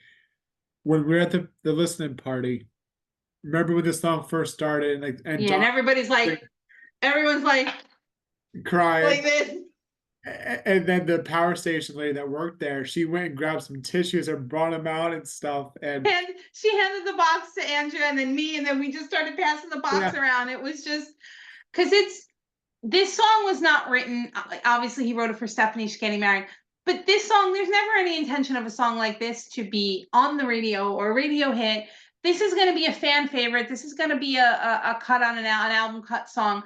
When we were at the listening party, remember when this song first started and Yeah, and John everyone's like crying. this. And then the power station lady that worked there, she went and grabbed some tissues and brought them out and stuff. And And she handed the box to Andrew and then me, and then we just started passing the box yeah, around. It was just because this song was not written. Obviously, he wrote it for Stephanie. She's getting married. But this song, there's never any intention of a song like this to be on the radio or a radio hit. This is going to be a fan favorite. This is going to be a cut on an album cut song.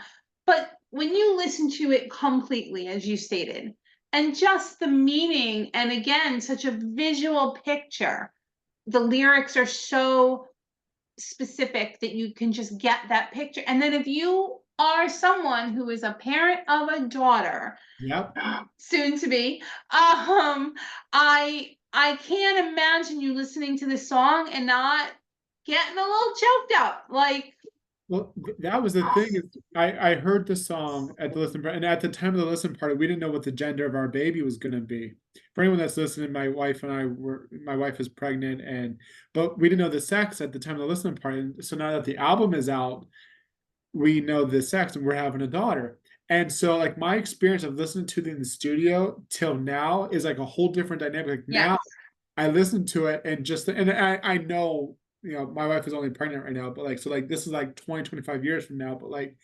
But when you listen to it completely, as you stated, and just the meaning, and again, such a visual picture, the lyrics are so specific that you can just get that picture. And then if you are someone who is a parent of a daughter, yep. soon to be, I can't imagine you listening to this song and not getting a little choked up. Like, Well, that was the thing is I heard the song at the listen party, and at the time of the listen party, we didn't know what the gender of our baby was going to be. For anyone that's listening, my wife is pregnant, but we didn't know the sex at the time of the listening party. And so now that the album is out, we know the sex, and we're having a daughter. And so, like my experience of listening to it in the studio till now is like a whole different dynamic. Like yes, now, I listen to it and I know my wife is only pregnant right now, but like so like this is like 20, 25 years from now, but like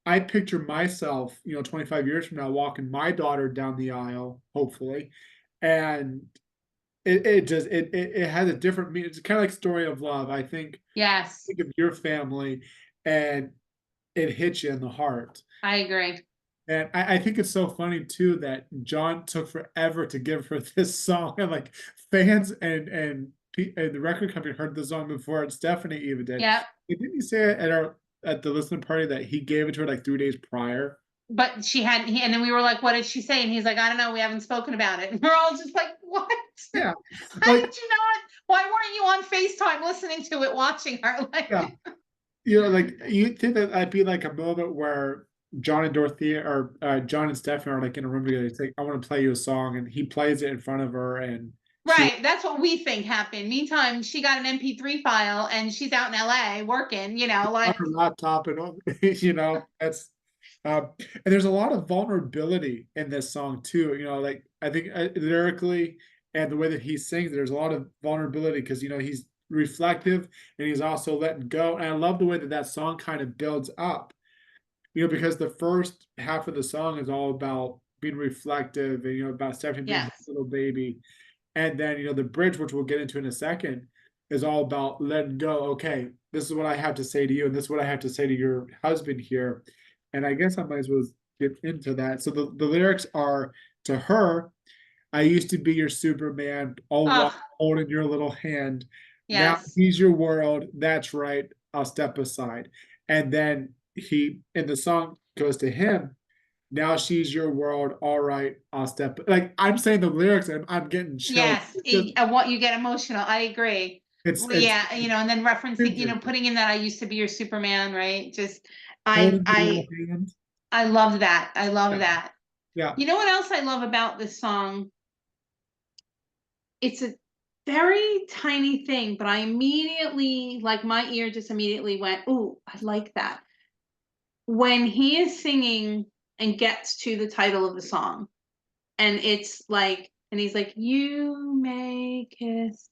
I picture myself 25 years from now walking my daughter down the aisle, hopefully, and it has a different meaning. It's kind of like story of love. I yes, think of your family and it hits you in the heart. I agree. And I think it's so funny too that John took forever to give her this song, and like fans and the record company heard the song before and Stephanie even did. Yeah. Didn't he say at the listening party that he gave it to her like 3 days prior? But and then we were like, what did she say? And he's like, I don't know. We haven't spoken about it. And we're all just like, what? Yeah, How like did you not? Why weren't you on FaceTime listening to it, watching her? yeah, Like, like you think that that'd be like a moment where John and Dorothea or John and Stephanie are like in a room together. It's like I want to play you a song, and he plays it in front of her, and she right. That's what we think happened. Meantime, she got an MP3 file and she's out in LA working, on like, her laptop and that's and there's a lot of vulnerability in this song too. Like I think lyrically and the way that he sings, there's a lot of vulnerability because he's reflective and he's also letting go. And I love the way that that song kind of builds up. Because the first half of the song is all about being reflective and about Stephanie being his yes, little baby, and then the bridge, which we'll get into in a second, is all about letting go. Okay, this is what I have to say to you, and this is what I have to say to your husband here. And I guess I might as well get into that. So the lyrics are to her, I used to be your Superman, all while oh, holding your little hand. Now yes, he's your world. That's right. I'll step aside. And then he in the song goes to him. Now she's your world. All right, I'll step. Like I'm saying the lyrics, and I'm getting chills. yes. What you get emotional. I agree. It's Well, yeah, and then referencing, it's putting in that I used to be your Superman, right? Just, I, holding your little I, hand. I love that. I love Yeah, that. yeah. You know what else I love about this song? It's very tiny thing, but I immediately, like my ear just immediately went, "Ooh, I like that." When he is singing and gets to the title of the song, and it's like, and he's like, "You may kiss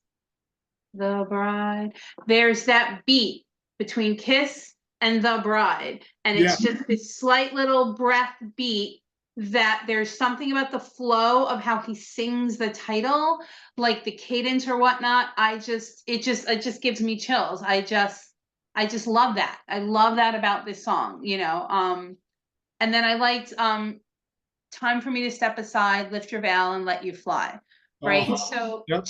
the bride." There's that beat between Kiss and The Bride, and Yeah, it's just this slight little breath beat that there's something about the flow of how he sings the title, like the cadence or whatnot. It just gives me chills. I just love that. I love that about this song, you know. And then I liked time for me to step aside, lift your veil and let you fly. Right. oh, So yep,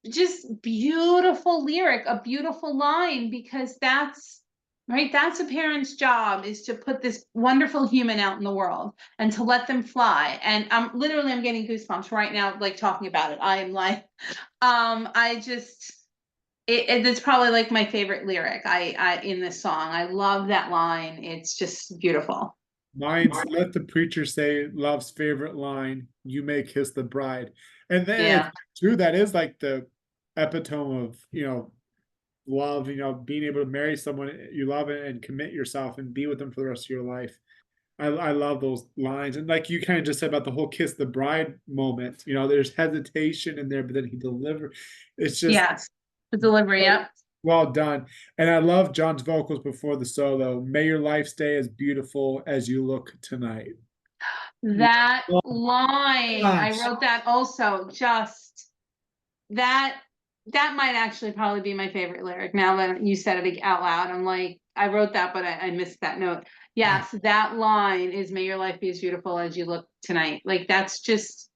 just beautiful lyric, a beautiful line, because that's right. That's a parent's job, is to put this wonderful human out in the world and to let them fly. And I'm getting goosebumps right now, like talking about it. I'm like, I just it's probably like my favorite lyric I in this song. I love that line. It's just beautiful. mine's let the preacher say love's favorite line, you may kiss the bride. And then it's Yeah, true, that is like the epitome of, love, being able to marry someone you love and commit yourself and be with them for the rest of your life. I love those lines. And like you kind of just said about the whole kiss the bride moment, there's hesitation in there, but then he delivered. It's just yes, the delivery. so Yep. well done. And I love John's vocals before the solo. May your life stay as beautiful as you look tonight. That Oh line, I gosh. wrote that also. Just that that might actually probably be my favorite lyric now that you said it out loud. I'm like, I wrote that, but I missed that note. Oh, Yes, that line is "May your life be as beautiful as you look tonight." Like that's just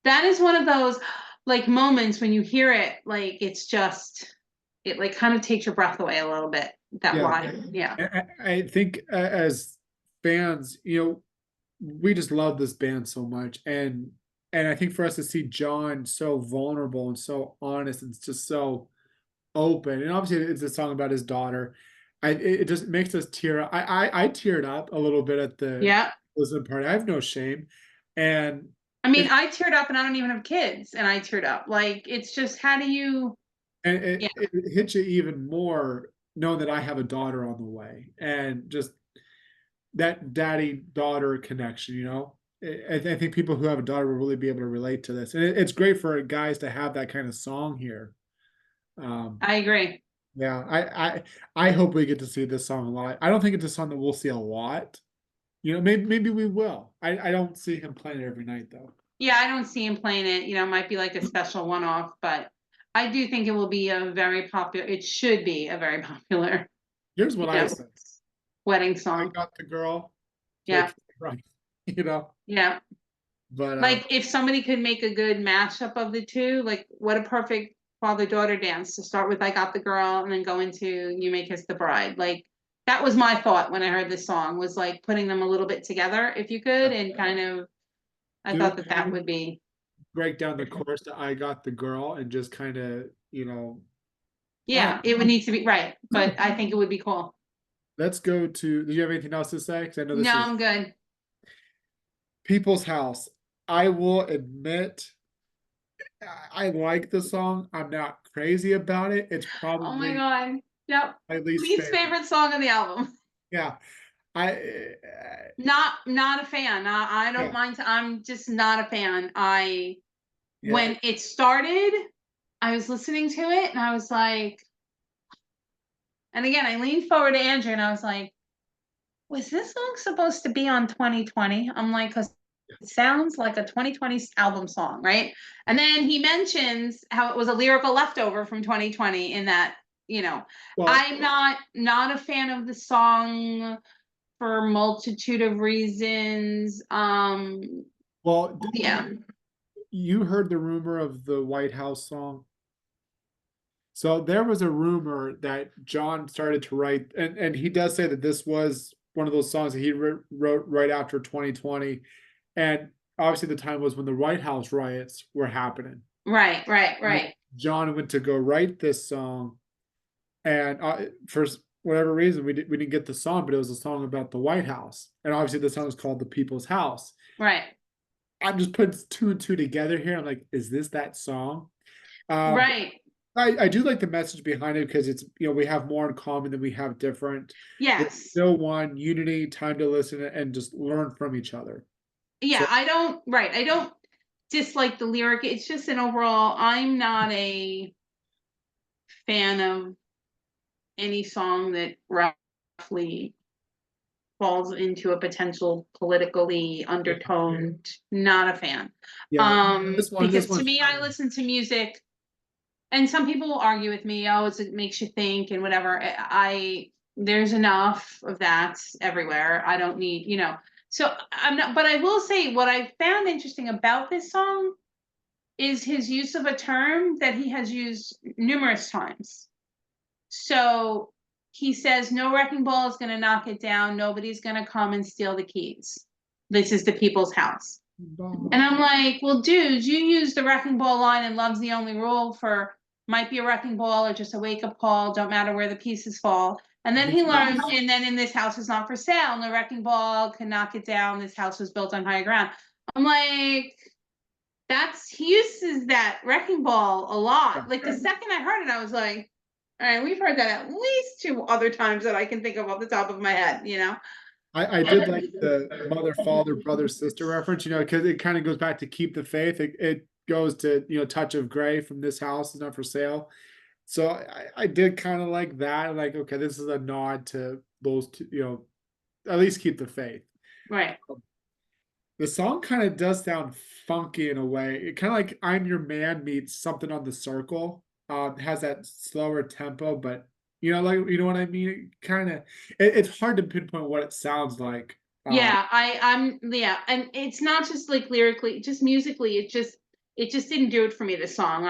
that is one of those like moments when you hear it, like it's just it like kind of takes your breath away a little bit. That yeah. line, yeah, I think as fans, we just love this band so much. And I think for us to see John so vulnerable and so honest and just so open, and obviously it's a song about his daughter. It just makes us tear up. I teared up a little bit at the yeah. listen party. I have no shame, and I mean, it I teared up and I don't even have kids and I teared up. Like it's just how do you and yeah, it hits you even more knowing that I have a daughter on the way, and just that daddy daughter connection. I think people who have a daughter will really be able to relate to this, and it's great for guys to have that kind of song here. Um, I agree. yeah, I hope we get to see this song a lot. I don't think it's a song that we'll see a lot. Maybe we will. I don't see him playing it every night though. Yeah, I don't see him playing it, it might be like a special one-off, but I do think it will be a very popular it should be a very popular, Here's you what I know, say. wedding I song. got the girl. Yeah, Take it right. You know, yeah. but Like if somebody could make a good mashup of the two, like what a perfect father-daughter dance to start with "I Got the Girl" and then go into "You May Kiss the Bride." Like that was my thought when I heard this song, was like putting them a little bit together if you could, and kind of I do thought that that would be break down the chorus to I got the girl and just kind of, I yeah, it would need to be right, but I think it would be cool. let's go to, do you have anything else to say? Because I know No, this is I'm good. People's House. I will admit I like the song. I'm not crazy about it. It's Oh my probably God. Yep. my least Least favorite. favorite song on the album. Yeah. I Not a fan. I yeah, don't mind. I'm just not a fan. I yeah. when it started, I was listening to it and I was like, and again, I leaned forward to Andrew and I was like, was this song supposed to be on 2020? I'm like, because it sounds like a 2020 album song, right? And then he mentions how it was a lyrical leftover from 2020 in that, you know, Well, I'm not a fan of the song for a multitude of reasons. well, Yeah. you heard the rumor of the White House song? So there was a rumor that John started to write, and he does say that this was one of those songs that he wrote right after 2020. And obviously, the time was when the White House riots were happening. Right, right, And right. John went to go write this song, and for whatever reason, we didn't get the song, but it was a song about the White House. And obviously, the song is called "The People's House." Right. I'm just putting two and two together here. I'm like, is this that song? Right. I do like the message behind it because it's, we have more in common than we have different. We're Yes. still one, unity, time to listen and just learn from each other. Yeah, So I don't dislike the lyric. It's just an overall, I'm not a fan of any song that roughly falls into a potential politically undertoned, not a fan. yeah, this Because to one's me, I listen to music, and some people will argue with me, oh, it makes you think and whatever. There's enough of that everywhere. I don't need, so I'm not, but I will say what I found interesting about this song is his use of a term that he has used numerous times. So he says, no wrecking ball is going to knock it down. Nobody's going to come and steal the keys. This is the people's house. And I'm like, well, dude, you use the wrecking ball line and love's the only rule for might be a wrecking ball or just a wake up call, don't matter where the pieces fall. And then he learns, and then in this house is not for sale, no wrecking ball can knock it down. This house was built on higher ground. I'm like, he uses that wrecking ball a lot. Like the second I heard it, I was like, all right, we've heard that at least two other times that I can think of off the top of my head. I did like the mother, father, brother, sister reference, because it kind of goes back to keep the faith. It goes to, touch of gray from this house is not for sale. So I did kind of like that. Like, okay, this is a nod to those two, at least keep the faith. Right. The song kind of does sound funky in a way. It kind of like I'm Your Man meets Something on the Circle. It has that slower tempo, but like what I mean? It's hard to pinpoint what it sounds like. Yeah, yeah, and it's not just like lyrically, just musically, it just didn't do it for me, this song.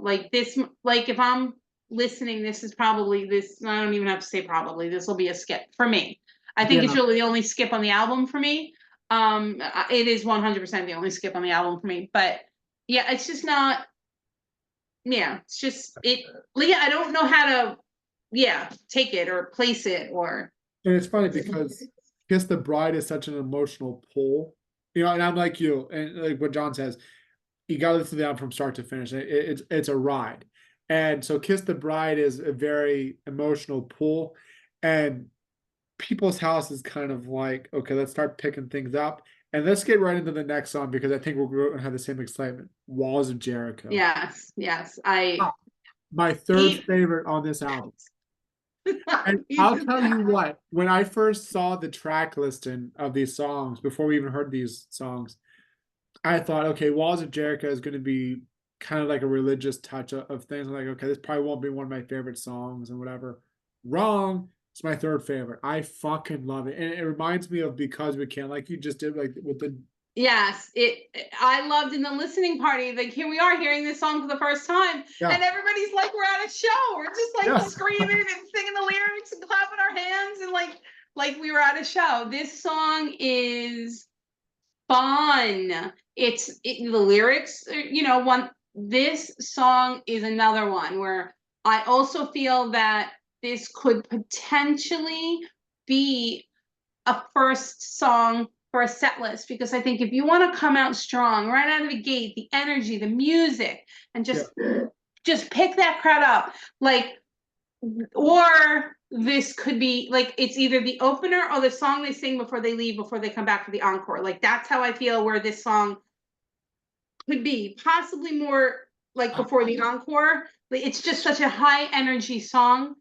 Like this, like if I'm listening, this is probably this, I don't even have to say probably, this will be a skip for me. I think it's Yeah, really the only skip on the album for me. It is 100% the only skip on the album for me, but yeah, it's just not, yeah, it's just it, yeah, I don't know how to, yeah, take it or place it or, and it's funny because Kiss the Bride is such an emotional pull. And I'm like you, and like what John says, you got to listen to the album from start to finish. It's a ride, and so Kiss the Bride is a very emotional pull, and People's House is kind of like, okay, let's start picking things up, and let's get right into the next song because I think we're going to have the same excitement. Walls of Jericho. yes, yes, My third he, favorite on this album. And I'll tell you what, when I first saw the track listing of these songs, before we even heard these songs, I thought, okay, Walls of Jericho is going to be kind of like a religious touch of things. I'm like, okay, this probably won't be one of my favorite songs and whatever. Wrong. It's my third favorite. I fucking love it. And it reminds me of Because We Can, like you just did, like with the. yes, I loved in the listening party, like here we are hearing this song for the first time, Yeah. and everybody's like we're at a show, we're just like Yes. screaming and singing the lyrics and clapping our hands and like we were at a show. This song is fun. The lyrics, one, this song is another one where I also feel that this could potentially be a first song for a set list, because I think if you want to come out strong right out of the gate, the energy, the music, and Yeah. just pick that crowd up, like, or this could be like it's either the opener or the song they sing before they leave, before they come back for the encore. Like that's how I feel where this song could be, possibly more like before the encore. Like, it's just such a high energy song,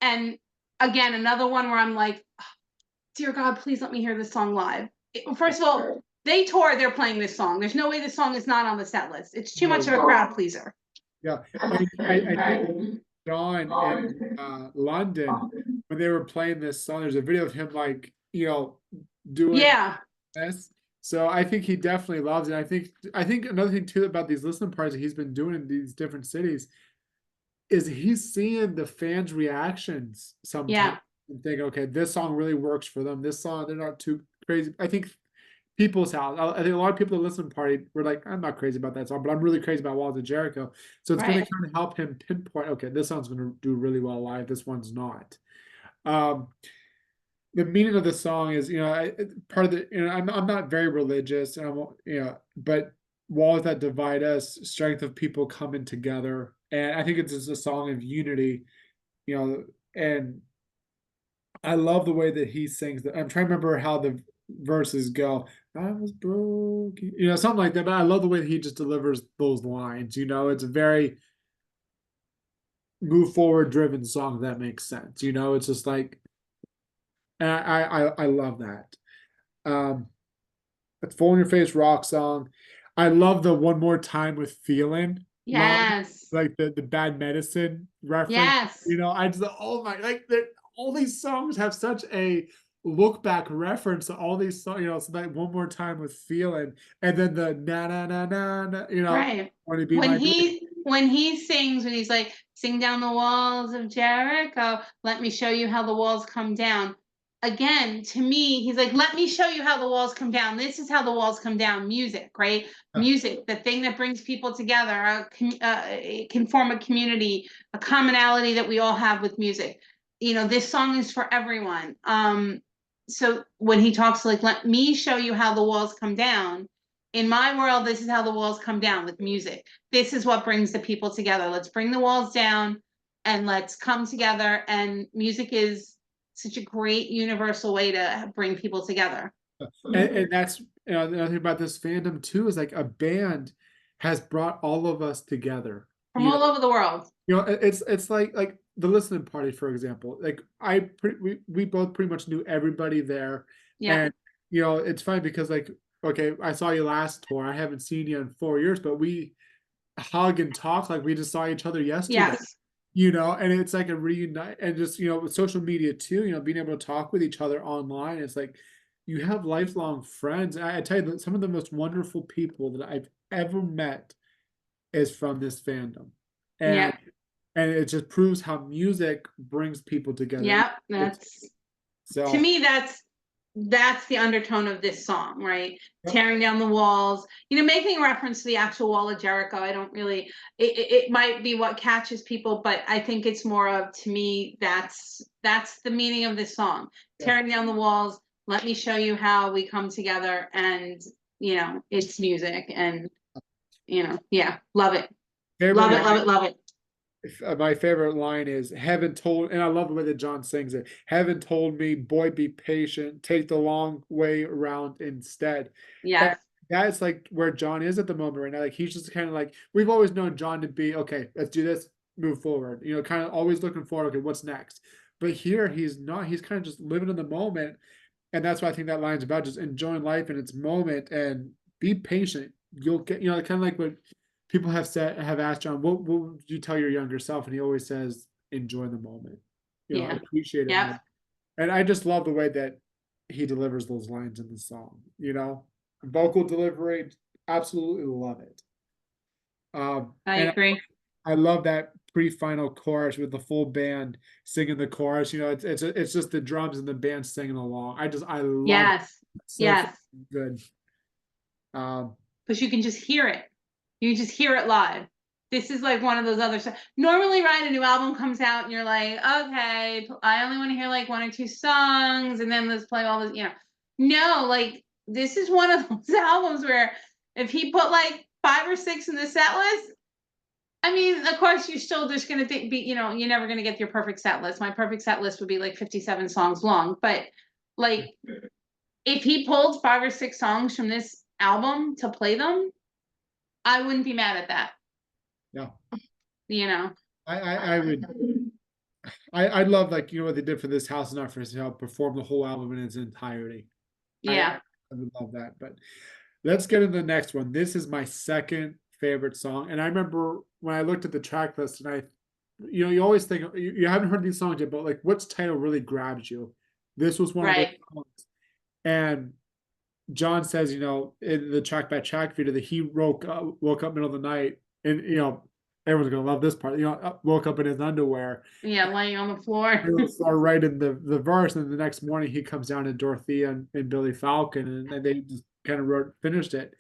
and again another one where I'm like, dear God, please let me hear this song live. First of all, they tour, they're playing this song. There's no way this song is not on the set list. It's too much of a crowd pleaser. Yeah. I think John in London, when they were playing this song, there's a video of him like, doing Yeah. this. So I think he definitely loves it. I think another thing too about these listening parties that he's been doing in these different cities is he's seeing the fans' reactions sometimes Yeah. and think, okay, this song really works for them. This song, they're not too crazy. I think People's House. I think a lot of people that listen to Party were like, I'm not crazy about that song, but I'm really crazy about Walls of Jericho. So it's going Right. to kind of help him pinpoint, okay, this song's going to do really well live. This one's not. Um, the meaning of the song is, part of the, I'm not very religious, and but walls that divide us, strength of people coming together. And I think it's just a song of unity, you know, and I love the way that he sings that. I'm trying to remember how the verses go. I was broken, something like that. But I love the way that he just delivers those lines. It's a very move forward driven song, if that makes sense. It's just like, and I love that. Um, it's full in your face rock song. I love the one more time with feeling line, Yes. like the bad medicine reference. Yes. I just, oh my, like all these songs have such a look back reference to all these songs. So like one more time with feeling, and then the na na na na na. Right. Want to be my baby. When he sings, when he's like, sing down the walls of Jericho, let me show you how the walls come down. Again, to me, he's like, let me show you how the walls come down. This is how the walls come down. Music, right? Music, the thing that brings people together, it can form a community, a commonality that we all have with music. This song is for everyone. So when he talks like, let me show you how the walls come down, in my world, this is how the walls come down with music. This is what brings the people together. Let's bring the walls down and let's come together. And music is such a great universal way to bring people together. And that's another thing about this fandom too is like a band has brought all of us together. From all over the world. It's like the listening party, for example. Like we both pretty much knew everybody there, Yeah. and it's funny because like okay, I saw you last tour. I haven't seen you in 4 years, but we hug and talk like we just saw each other yesterday. Yes. And it's like a reunite, and just with social media too. Being able to talk with each other online. It's like you have lifelong friends. I tell you that some of the most wonderful people that I've ever met is from this fandom, and Yeah. and it just proves how music brings people together. Yeah. It's To so me, that's the undertone of this song, right? yep. Tearing down the walls, making reference to the actual wall of Jericho. I don't really, it might be what catches people, but I think it's more of, to me, that's the meaning of this song. Yep. Tearing down the walls, let me show you how we come together, and it's music, and yeah, love it. Love Favorite it, love it, love it. my favorite line is heaven told, and I love the way that John sings it. Heaven told me, boy, be patient, take the long way around instead. And Yes. that's like where John is at the moment right now. Like he's just kind of like we've always known John to be, okay, let's do this, move forward. Kind of always looking forward, okay, what's next? But here he's not, he's kind of just living in the moment. And that's why I think that line's about just enjoying life in its moment and be patient. You'll get, kind of like what people have asked John, what would you tell your younger self? And he always says, enjoy the moment, Yeah. appreciate it Yep. more. And I just love the way that he delivers those lines in the song, vocal delivery, absolutely love it. I And agree. I love that pre-final chorus with the full band singing the chorus. It's just the drums and the band singing along. I love it. Yes. It's so Yes. good. Um, Because you can just hear it. You just hear it live. This is like one of those other songs. Normally, right, a new album comes out and you're like, okay, I only want to hear like one or two songs, and then let's play all this. No, like this is one of those albums where if he put like 5 or 6 in the set list, I mean, of course, you're still just gonna be, you're never gonna get your perfect set list. My perfect set list would be like 57 songs long, but like if he pulled 5 or 6 songs from this album to play them, I wouldn't be mad at that. yeah, You know. I would I'd love like what they did for this House and Not for Sale, perform the whole album in its entirety. I Yeah. would love that. But let's get into the next one. This is my second favorite song, and I remember when I looked at the track list, and you always think you haven't heard these songs yet, but like, which title really grabs you? This was one of those Right. songs, and John says, in the track by track video that he woke up middle of the night, and everyone's gonna love this part. Woke up in his underwear. Yeah, laying on the floor. Are right in the verse, and the next morning he comes down to Dorothea and Billy Falcon, and they just kind of finished it.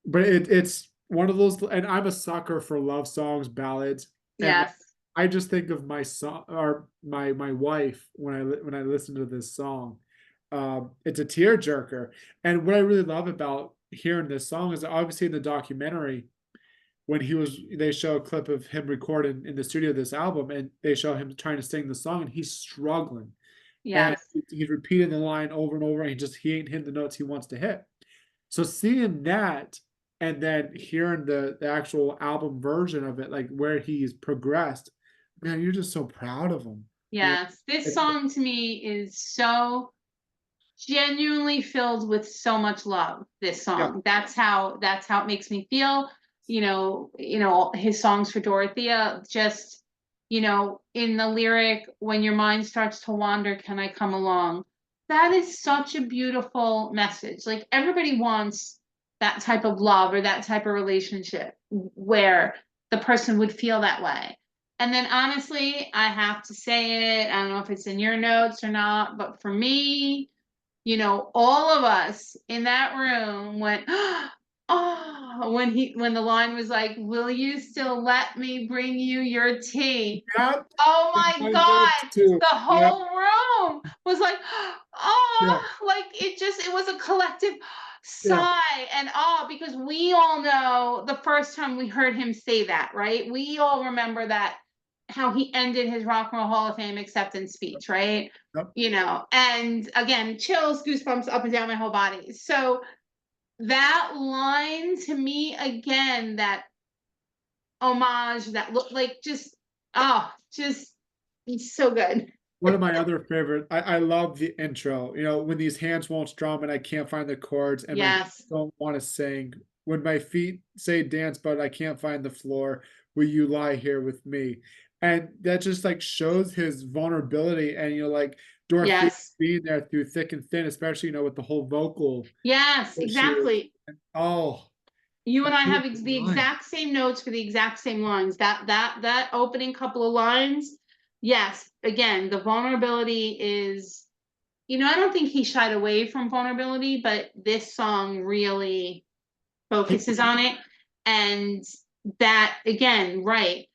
But it's one of those, and I'm a sucker for love songs, ballads, and Yes. I just think of my son or my wife when I listen to this song. It's a tearjerker, and what I really love about hearing this song is obviously in the documentary when they show a clip of him recording in the studio this album, and they show him trying to sing the song, and he's struggling, and Yes. he's repeating the line over and over, and he ain't hitting the notes he wants to hit. So seeing that, and then hearing the actual album version of it, like where he's progressed, man, you're just so proud of him. You know, Yes. This it, song to me is so genuinely filled with so much love, this yeah, song. That's how it makes me feel. His songs for Dorothea, just, in the lyric, when your mind starts to wander, can I come along? That is such a beautiful message. Like, everybody wants that type of love or that type of relationship where the person would feel that way. And then honestly, I have to say it, I don't know if it's in your notes or not, but for me, all of us in that room went, oh, when the line was like, "Will you still let me bring you your tea?" yeah, Oh in my my notes God, too. the Yeah, whole room was like, yeah, oh, like it was a collective yeah, sigh and awe, because we all know the first time we heard him say that, right? We all remember that, how he ended his Rock and Roll Hall of Fame acceptance speech, right? yep. And again, chills, goosebumps up and down my whole body. So that line to me, again, that homage, that look like, just it's so good. One of my other favorite, I love the intro. When these hands won't strum and I can't find the chords and my Yes. don't want to sing. When my feet say dance, but I can't find the floor, will you lie here with me? And that just like shows his vulnerability and like Dorothy Yes. being there through thick and thin, especially with the whole vocal Yes, issues. exactly. And, oh, You and a I have beautiful the line. exact same notes for the exact same lines. That opening couple of lines, yes, again, the vulnerability is, I don't think he shied away from vulnerability, but this song really focuses on it. And that, again, right,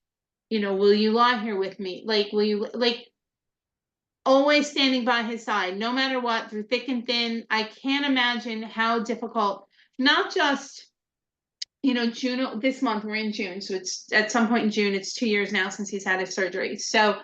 will you lie here with me? Like, will you, like, always standing by his side, no matter what, through thick and thin. I can't imagine how difficult, not just, June, this month, we're in June. So it's at some point in June, it's 2 years now since he's had his surgery. So,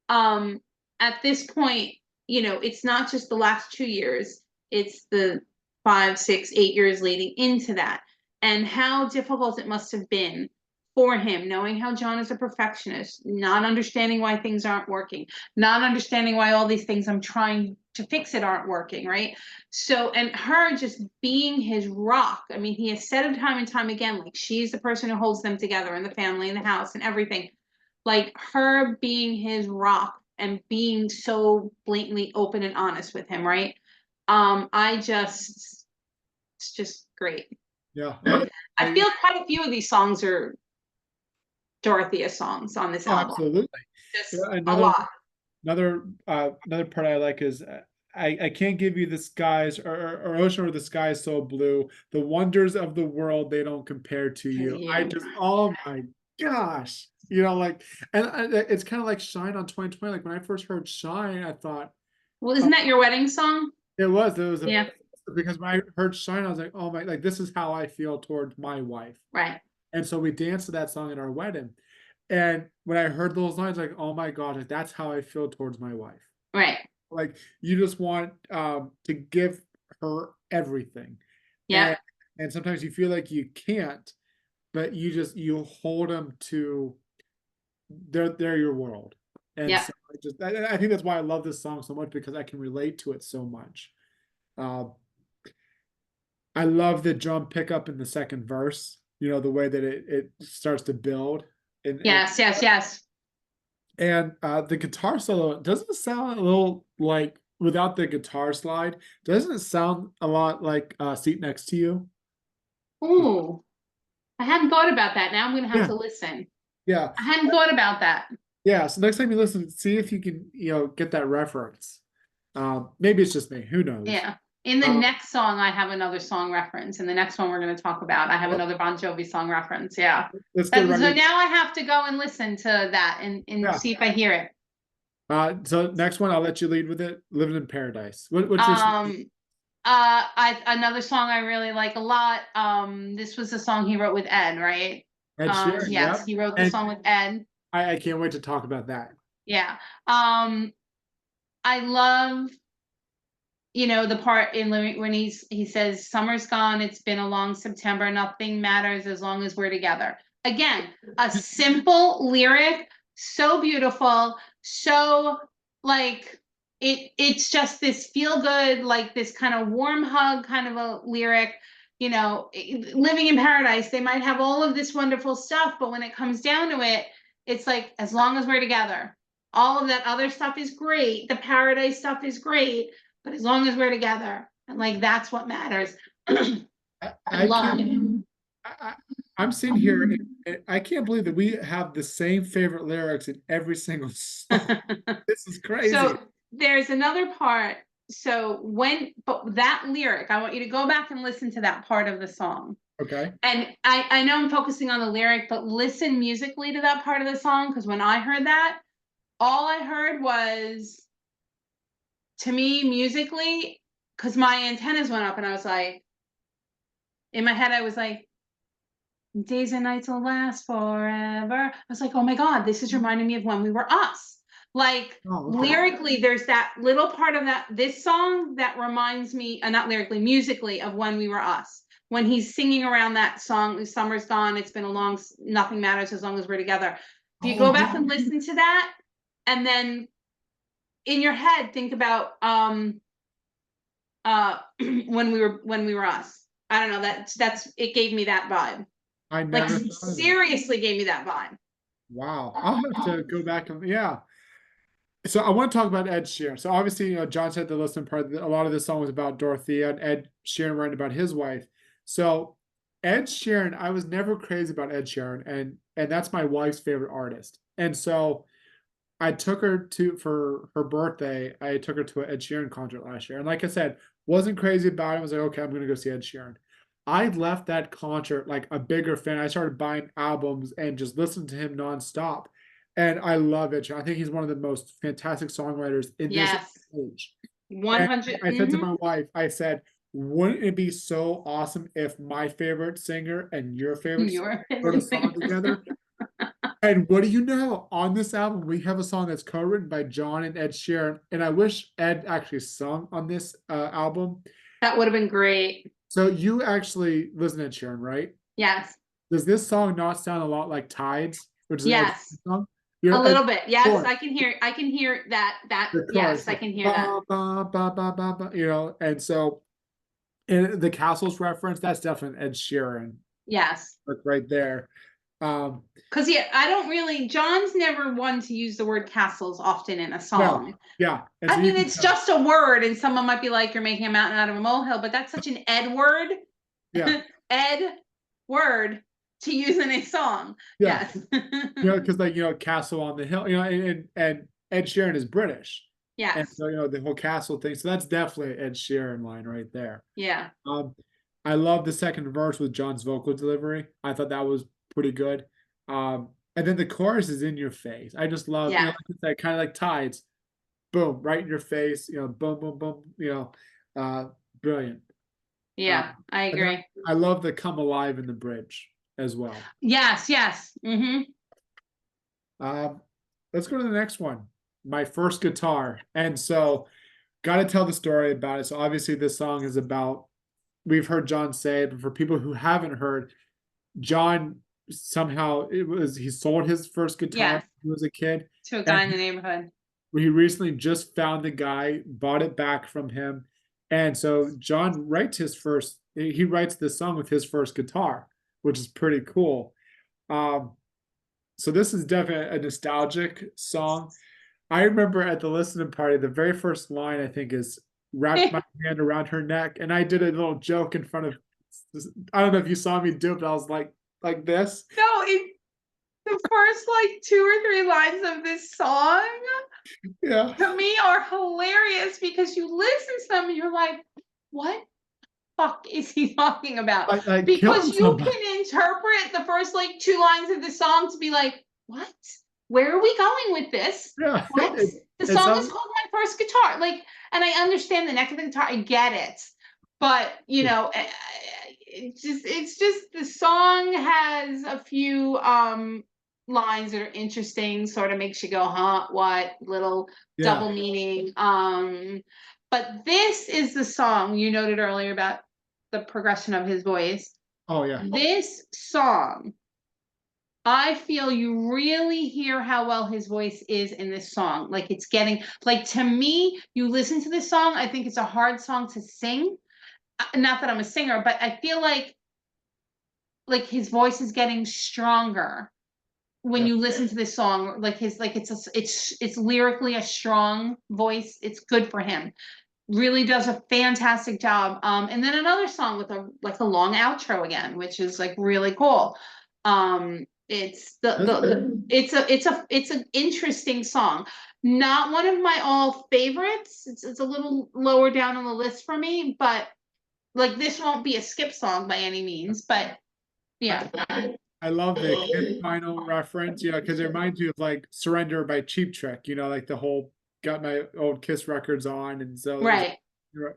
um, at this point, it's not just the last 2 years, it's the 5, 6, 8 years leading into that. And how difficult it must have been for him, knowing how John is a perfectionist, not understanding why things aren't working, not understanding why all these things I'm trying to fix it aren't working, right? So, and her just being his rock. I mean, he has said it time and time again, like, she's the person who holds them together, and the family and the house and everything, like her being his rock and being so blatantly open and honest with him, right? It's just great. Yeah, I I feel quite a few of these songs are Dorothea songs on this oh, album. absolutely. Yeah, Just a another lot. another part I like is I can't give you the skies or ocean or the sky is so blue. The wonders of the world they don't compare to To you. I you. just oh my gosh, like and it's kind of like Shine on 2020. Like when I first heard Shine, I thought Well, oh, isn't that your wedding song? it was a Yeah, because when I heard Shine, I was like oh my like this is how I feel towards my wife. right, And so we danced to that song at our wedding. And when I heard those lines, like, oh my God, like, that's how I feel towards my wife. right. Like you just want to give her everything. Yep, And and sometimes you feel like you can't, but you hold them to they're your world. And yep, so I think that's why I love this song so much because I can relate to it so much. Uh, I love the drum pickup in the second verse, the way that it starts to build and yes, yes, yes. the guitar solo doesn't it sound a little like without the guitar slide, doesn't it sound a lot like Seat Next to You? Ooh, I hadn't thought about that. Now I'm gonna have Yeah, to listen. yeah, I hadn't thought about that. yeah. So next time you listen, see if you can, get that reference. Maybe it's just me, who knows? Yeah. In the Um, next song, I have another song reference. In the next one we're going to talk about, I have well, another Bon Jovi song reference. Yeah. let's get So ready. now I have to go and listen to that and Yeah. see if I hear it. So next one, I'll let you lead with it. Living in Paradise. What's your Um, Another song I really like a lot. This was the song he wrote with Ed, right? Ed Sheeran, Yes, yep. he wrote the And song with Ed. I can't wait to talk about that. Yeah. I love, the part in when he says, "Summer's gone, it's been a long September, nothing matters as long as we're together." Again, a simple lyric, so beautiful, so like it's just this feel good, like this kind of warm hug kind of a lyric. Living in paradise, they might have all of this wonderful stuff, but when it comes down to it, it's like, as long as we're together. All of that other stuff is great. The paradise stuff is great, but as long as we're together, and like that's what matters. I I love can't. it. I, I'm sitting here. And I can't believe that we have the same favorite lyrics in every single song. This is crazy. So there's another part. But that lyric, I want you to go back and listen to that part of the song. Okay. And I know I'm focusing on the lyric, but listen musically to that part of the song, because when I heard that, all I heard was, to me, musically, because my antennas went up and I was like, in my head, I was like, days and nights will last forever. I was like, oh my God, this is reminding me of when we were us. Like, Oh, okay. lyrically, there's that little part of this song that reminds me, not lyrically, musically, of when we were us. When he's singing around that song, "Summer's gone, it's been a long, nothing matters as long as we're together." If you Oh, go yeah. back and listen to that, and then in your head, think about when we were us. I don't know, that's it, gave me that vibe. I Like, never thought of that. seriously gave me that vibe. Wow. I'll have to go back and yeah. So I want to talk about Ed Sheeran. So obviously, John said the listening part, a lot of this song was about Dorothea and Ed Sheeran writing about his wife. So Ed Sheeran, I was never crazy about Ed Sheeran, and that's my wife's favorite artist. And so I took her for her birthday. I took her to an Ed Sheeran concert last year, and like I said, wasn't crazy about it. I was like, okay, I'm gonna go see Ed Sheeran. I left that concert like a bigger fan. I started buying albums and just listening to him nonstop, and I love Ed Sheeran. I think he's one of the most fantastic songwriters in this Yes. age. And 100. I said to my wife, I said, wouldn't it be so awesome if my favorite singer and your favorite singer Your wrote a song together? And what do you know? On this album, we have a song that's co-written by John and Ed Sheeran, and I wish Ed actually sung on this album. That would have been great. So you actually listen to Ed Sheeran, right? Yes. Does this song not sound a lot like Tides, which is an Ed Yes. Sheeran song? A And little bit. Yes, chorus, I can hear that. the chorus, Yes, I can hear that. ba, ba, ba, ba, ba, ba, and so and the castles reference, that's definitely Ed Sheeran, Yes. like right there. Um, Because I don't really, John's never one to use the word castles often in a no, song. yeah, and so I you mean, can it's tell, just a word, and someone might be like, "You're making a mountain out of a molehill," but that's such an Ed word, yeah, Ed word to use in a song. yeah. Yes. Because like Castle on the Hill, and Ed Sheeran is British, and Yes. so the whole castle thing. So that's definitely an Ed Sheeran line right there. Yeah. Um, I love the second verse with John's vocal delivery. I thought that was pretty good. And then the chorus is in your face. I just love, Yeah. like I said, kind of like Tides, boom, right in your face. Boom, boom, boom. Brilliant. Uh, Yeah. I and then agree. I love the "Come Alive" in the bridge as well. Yes. Yes. Um, let's go to the next one. My first guitar. And so, got to tell the story about it. So, obviously, this song is about, we've heard John say it, but for people who haven't heard, John somehow he sold his first guitar Yes. when he was a kid. To a And guy in the neighborhood. he recently just found the guy, bought it back from him. And so, John writes he writes this song with his first guitar, which is pretty cool. Um, so this is definitely a nostalgic song. I remember at the listening party, the very first line I think is "wrapped my hand around her neck," and I did a little joke in front of. I don't know if you saw me do it, but I was like this. No, the first like 2 or 3 lines of this song Yeah, to me are hilarious, because you listen to them and you're like, what fuck is he talking about? like Because killing you somebody. can interpret the first like 2 lines of the song to be like, what? Where are we going with this? Yeah, What? The it song is sounds called My First Guitar. Like, and I understand the neck of the guitar. I get it. but you know, it's just the song has a few lines that are interesting, sort of makes you go, huh, what, little Yeah. double meaning. But this is the song you noted earlier about the progression of his voice. Oh yeah. This song, I feel you really hear how well his voice is in this song. Like it's getting, like, to me, you listen to this song, I think it's a hard song to sing. Not that I'm a singer, but I feel like his voice is getting stronger when Yeah. you listen to this song. Like his, like it's lyrically a strong voice. It's good for him. Really does a fantastic job. And then another song with a, like, a long outro again, which is like really cool. It's it's an interesting song. Not one of my all favorites. It's a little lower down on the list for me, but like this won't be a skip song by any means. But I, yeah, I love the Kiss Final reference, because it reminds you of like Surrender by Cheap Trick, like the whole got my old Kiss records on, and so there's right.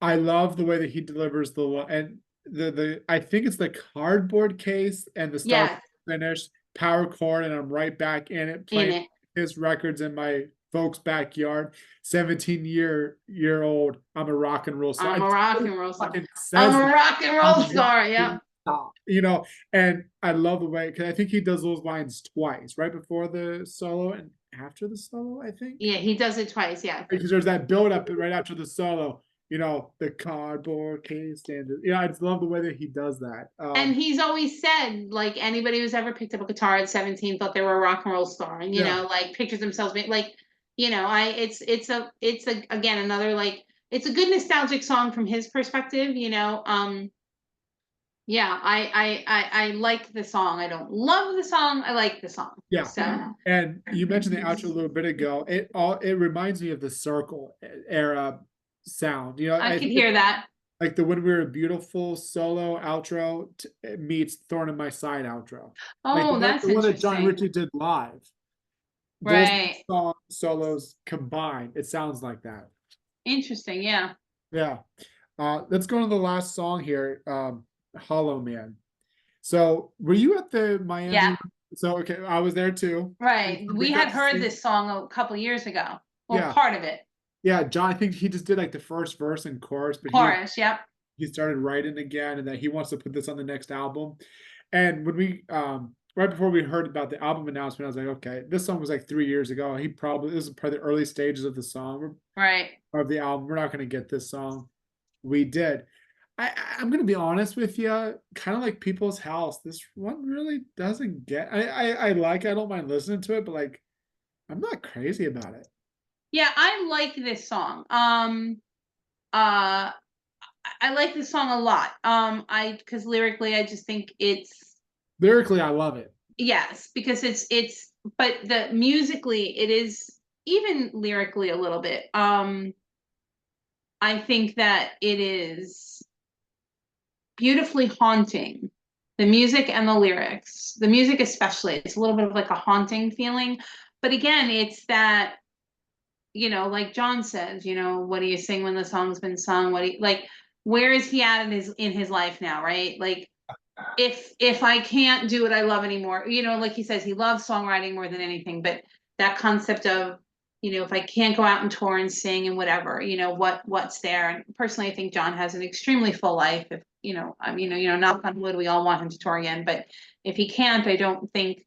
I love the way that he delivers and the I think it's the cardboard case and the start Yes, finish power chord, and I'm right back in it in playing it. his records in my folks' backyard. 17-year old. I'm a rock and roll star. I'm a It rock and roll star. fucking I'm says a that. rock and I'm roll a rock star. and Yeah. roll star. And I love the way, because I think he does those lines twice, right before the solo and after the solo, I think. Yeah, he does it twice. Yeah. Because there's that build up right after the solo, the cardboard case, and I just love the way that he does that. And he's always said, like, anybody who's ever picked up a guitar at 17 thought they were a rock and roll star, and Yeah, like pictures themselves being like, it's a again another, like, it's a good nostalgic song from his perspective. Yeah, I like the song. I don't love the song. I like the song. yeah. So And you mentioned the outro a little bit ago. It reminds me of the Circle era sound. I I could think hear it's that. like the When We Were Beautiful solo outro meets Thorn in My Side outro. Like Oh, that's the one that John interesting. Ritchie did live. Those Right. solos combined, it sounds like that. Interesting. Yeah. Yeah. Let's go to the last song here, Hollow Man. So, were you at the Yeah. Miami? So, okay, I was there too. And Right. so we We got had to heard see, this song a couple years ago. Well, yeah, part of it. yeah. John, I think he just did like the first verse and chorus, but Chorus. Yep. he started writing again, and that he wants to put this on the next album. And when we right before we heard about the album announcement, I was like, okay, this song was like 3 years ago. This is probably the early stages of the song Right. of the album. We're not going to get this song. We did. I'm gonna be honest with you, kind of like People's House. This one really doesn't get. I like. I don't mind listening to it, but like, I'm not crazy about it. Yeah, I like this song. Uh, I like this song a lot. Because lyrically, I just think it's, Lyrically, I love it. yes, because but the musically, it is, even lyrically a little bit. I think that it is beautifully haunting. The music and the lyrics, the music especially, it's a little bit of like a haunting feeling. But again, it's that, like John says, what do you sing when the song's been sung? What do you like? Where is he at in his life now, right? Like, if I can't do what I love anymore, like he says, he loves songwriting more than anything, but that concept of, if I can't go out and tour and sing and whatever, what's there. And personally, I think John has an extremely full life. If, I mean, knock on wood, we all want him to tour again, but if he can't, I don't think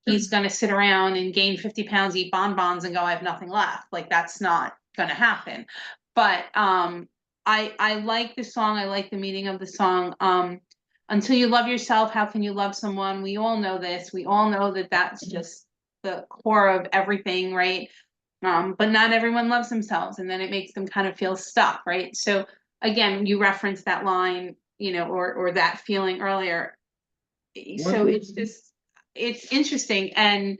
he's going to sit around and gain 50 pounds, eat bonbons, and go, I have nothing left. Like, that's not going to happen. But I like the song. I like the meaning of the song. Until you love yourself, how can you love someone? We all know this. We all know that that's just the core of everything, right? But not everyone loves themselves, and then it makes them kind of feel stuck, right? So again, you referenced that line, or that feeling earlier. So One, it's interesting. And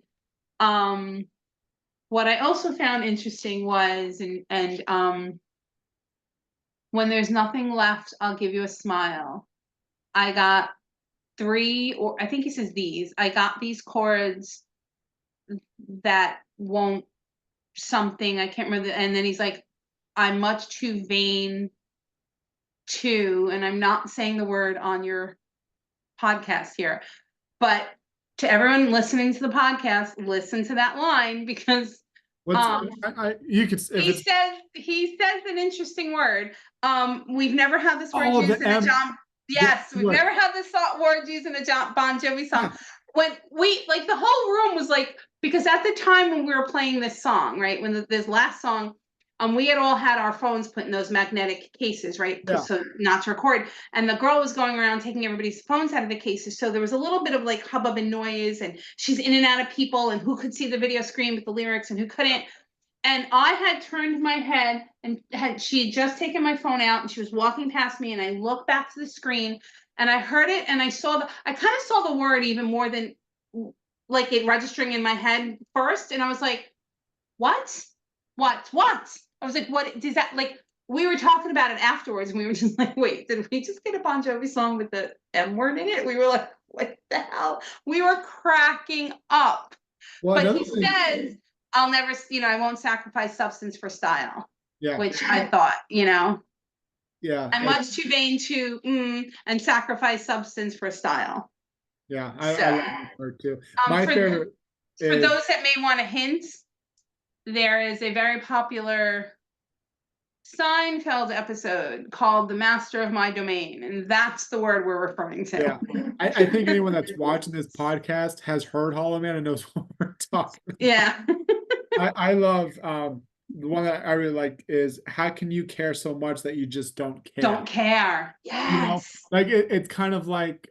what I also found interesting was, and when there's nothing left, I'll give you a smile. I got three, or I think he says these. I got these chords that won't something. I can't remember. And then he's like, I'm much too vain to, and I'm not saying the word on your podcast here, but to everyone listening to the podcast, listen to that line because What's um you could if it's he says an interesting word. We've never had this word all used the in a M John. the Yes, we've word. never had this word used in a Bon Jovi song. Yeah, When we like the whole room was like, because at the time when we were playing this song, right, when this last song, we had all had our phones put in those magnetic cases, right, yeah. because so not to record. And the girl was going around taking everybody's phones out of the cases, so there was a little bit of like hubbub and noise, and she's in and out of people, and who could see the video screen with the lyrics and who couldn't. And I had turned my head and she had just taken my phone out and she was walking past me and I looked back to the screen and I heard it and I kind of saw the word even more than like it registering in my head first. And I was like, what? What? I was like, what does that like? We were talking about it afterwards and we were just like, wait, did we just get a Bon Jovi song with the M word in it? We were like, what the hell? We were cracking up. Well, But another he thing, says, I'll never, I won't sacrifice substance for style, yeah, which I thought, yeah, I'm much too vain to and sacrifice substance for style. yeah. I So, love that part too. um, My for favorite for is those that may want a hint, there is a very popular Seinfeld episode called "The Master of My Domain," and that's the word we're referring to. yeah. I think anyone that's watching this podcast has heard Hollow Man and knows what we're talking. Yeah. I love the one that I really like is how can you care so much that you just don't care? Don't care. You know, Yes. like it's kind of like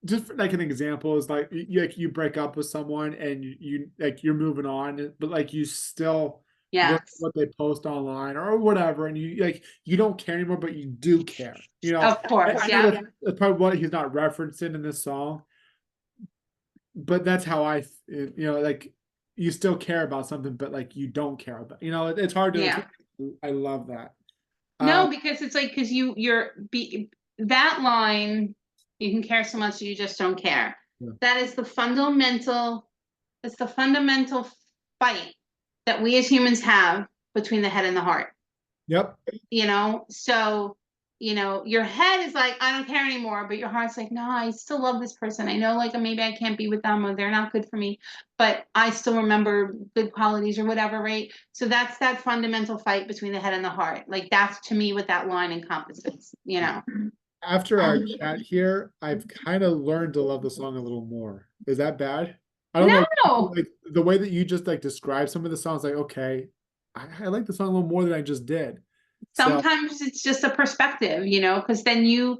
just for, like an example is like you break up with someone and you like you're moving on, but like you still look at Yes. what they post online or whatever, and you like you don't care anymore, but you do care. You know, Of course. I know Yeah. that's probably what he's not referencing in this song, but that's how like you still care about something, but like you don't care about. It's hard to Yeah. explain. I love that. No, because it's like because that line, you can care so much you just don't care. Yeah. That is the fundamental, it's the fundamental fight that we as humans have between the head and the heart. Yep. So your head is like, I don't care anymore, but your heart's like, no, I still love this person. I know like maybe I can't be with them or they're not good for me, but I still remember good qualities or whatever, right? So that's that fundamental fight between the head and the heart. Like that's to me what that line encompasses. After our chat here, I've kind of learned to love the song a little more. Is that bad? I don't know. No, Like the way that you just like describe some of the songs, like, okay, I like the song a little more than I just did. So, sometimes it's just a perspective, because then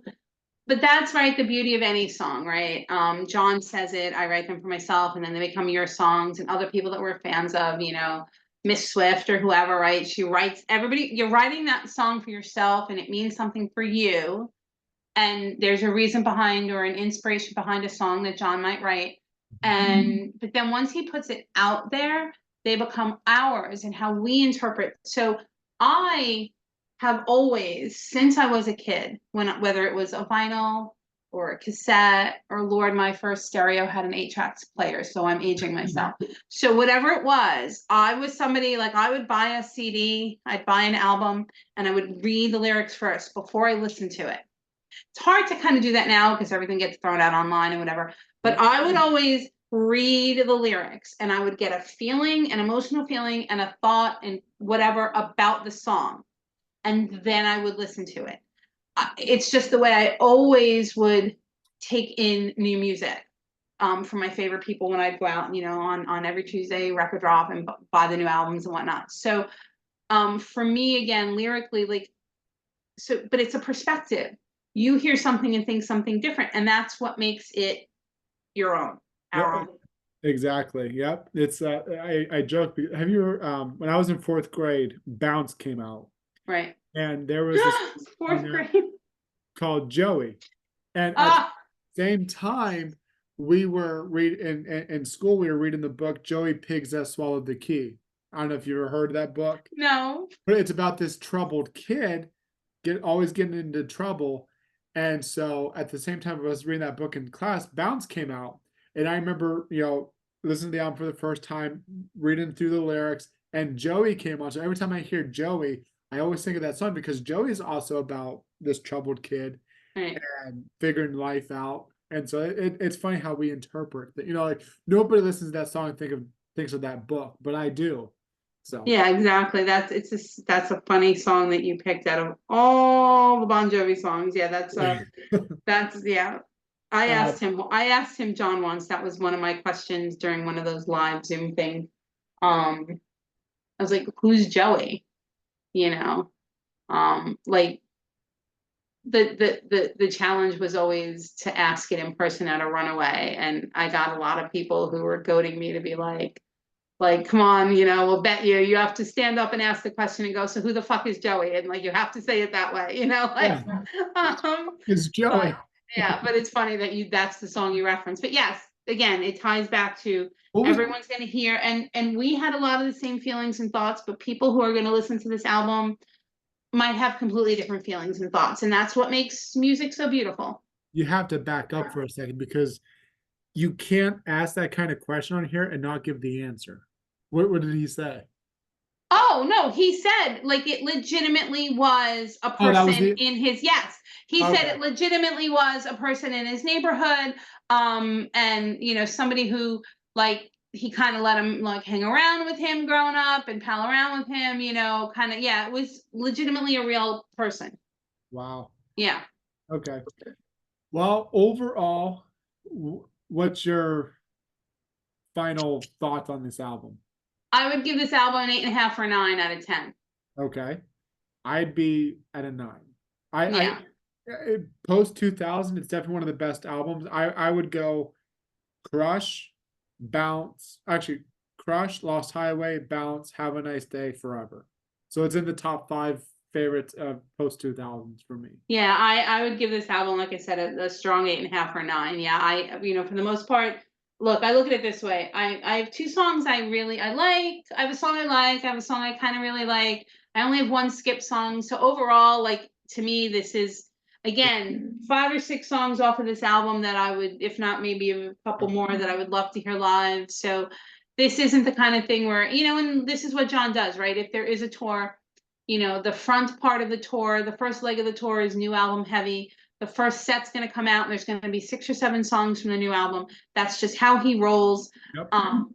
but that's right, the beauty of any song, right? John says it, I write them for myself, and then they become your songs, and other people that we're fans of, Miss Swift or whoever, right? She writes everybody, you're writing that song for yourself, and it means something for you. And there's a reason behind or an inspiration behind a song that John might write. But then once he puts it out there, they become ours and how we interpret. So I have always, since I was a kid, whether it was a vinyl or a cassette or Lord, my first stereo had an 8-track player, so I'm aging myself. So whatever it was, I was somebody like I would buy a CD, I'd buy an album, and I would read the lyrics first before I listened to it. It's hard to kind of do that now because everything gets thrown out online and whatever. But yep, I would always read the lyrics and I would get a feeling, an emotional feeling, and a thought and whatever about the song. And then I would listen to it. It's just the way I always would take in new music from my favorite people when I'd go out, on every Tuesday record drop and buy the new albums and whatnot. So for me, again, lyrically, like, but it's a perspective. You hear something and think something different, and that's what makes it your own, our yep, own. exactly. Yep. It's I joke. Have you when I was in fourth grade, Bounce came out, Right. and there was this on Fourth there grade. called Joey, and at the Ah, same time we were in school we were reading the book Joey Pigs That Swallowed the Key. I don't know if you ever heard of that book, no. but it's about this troubled kid always getting into trouble. And so at the same time I was reading that book in class, Bounce came out. And I remember, listening to the album for the first time, reading through the lyrics, and Joey came on. So every time I hear Joey, I always think of that song because Joey is also about this troubled kid Right. and figuring life out. And so it's funny how we interpret that. Like nobody listens to that song and thinks of that book, but I do. So Yeah, exactly. That's a funny song that you picked out of all the Bon Jovi songs. Yeah, that's yeah. uh, I asked him John once. That was one of my questions during one of those live Zoom things. Um, I was like, "Who's Joey?" You know, like the challenge was always to ask it in person at a runaway, and I got a lot of people who were goading me to be like, come on, we'll bet you. You have to stand up and ask the question and go, so who the fuck is Joey? And like, you have to say it that way, like, yeah, it's but Joey. yeah, but it's funny that that's the song you reference. But yes, again, it ties back to What was everyone's going to hear, and we had a lot of the same feelings and thoughts, but people who are going to listen to this album might have completely different feelings and thoughts. And that's what makes music so beautiful. You have to back up for a second because you can't ask that kind of question on here and not give the answer. What did he say? Oh no, he said like it legitimately was a Oh, that was person the in his yes. He said okay. it legitimately was a person in his neighborhood, and somebody who like he kind of let him like hang around with him growing up and pal around with him, kind of yeah, it was legitimately a real person. Wow. Yeah. Okay. Well, overall, what's your final thoughts on this album? I would give this album an 8.5 or 9 out of 10. Okay. I'd be at a 9. I Yeah. post 2000, it's definitely one of the best albums. I would go Crush, Bounce, actually Crush, Lost Highway, Bounce, Have a Nice Day, Forever. So it's in the top 5 favorites of post 2000s for me. Yeah, I would give this album, like I said, a strong 8.5 or 9. Yeah, for the most part, look, I look at it this way. I have two songs I like. I have a song I like. I have a song I kind of really like. I only have one skip song. So overall, like to me, this is again 5 or 6 songs off of this album that I would, if not maybe a couple more that I would love to hear live. So this isn't the kind of thing where, and this is what John does, right? If there is a tour, the front part of the tour, the first leg of the tour is new album heavy. The first set's going to come out, and there's going to be 6 or 7 songs from the new album. That's just how he rolls. Yep.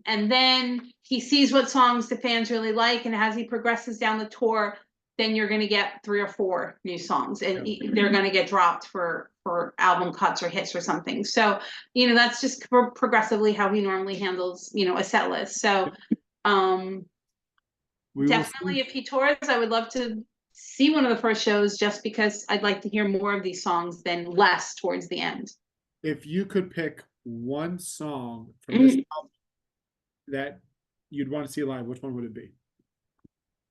And then he sees what songs the fans really like, and as he progresses down the tour, then you're going to get 3 or 4 new songs, and Yep. they're going to get dropped for album cuts or hits or something. So, that's just progressively how he normally handles, a set list. So, um, We will definitely see. if he tours, I would love to see one of the first shows just because I'd like to hear more of these songs than less towards the end. If you could pick one song from this Mm, album that you'd want to see live, which one would it be?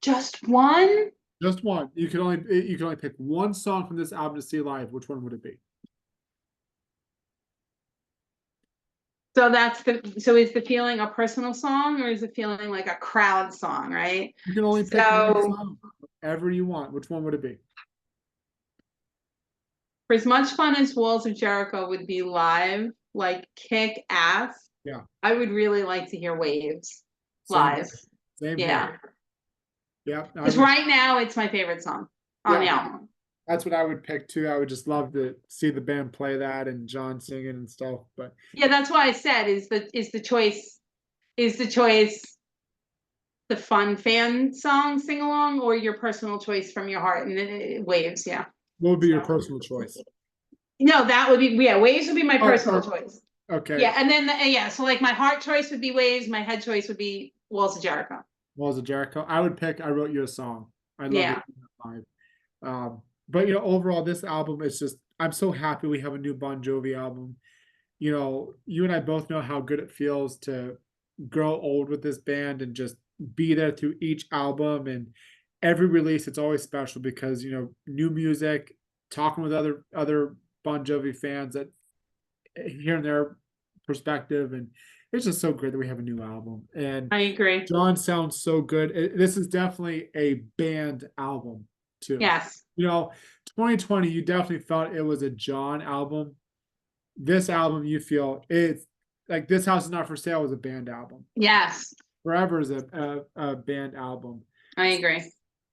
just one? Just one. You can only pick one song from this album to see live. Which one would it be? So is the feeling a personal song or is the feeling like a crowd song, right? You can only pick one So song, whatever you want. Which one would it be? for as much fun as Walls of Jericho would be live, like kick ass, Yeah, I would really like to hear Waves same live. here. Same Yeah. here. Yeah, I Because would. right now it's my favorite song on Yeah, the album. that's what I would pick too. I would just love to see the band play that and John singing and stuff. But Yeah, that's why I said is the choice the fun fan song sing along or your personal choice from your heart and Waves, yeah. what would be your So personal choice? no, that would be yeah, Waves would be my personal Or choice. okay, Yeah, and then yeah, so like my heart choice would be Waves, my head choice would be Walls of Jericho. Walls of Jericho. I would pick I Wrote You a Song. I love it Yeah. live. But overall, this album is just I'm so happy we have a new Bon Jovi album. You and I both know how good it feels to grow old with this band and just be there through each album and every release. It's always special because new music, talking with other Bon Jovi fans that hearing their perspective, and it's just so great that we have a new album. And I agree. John sounds so good. This is definitely a band album too. Yes. 2020, you definitely felt it was a John album. This album, you feel it's like This House Is Not For Sale was a band album. Yes. Forever is a band album. I agree.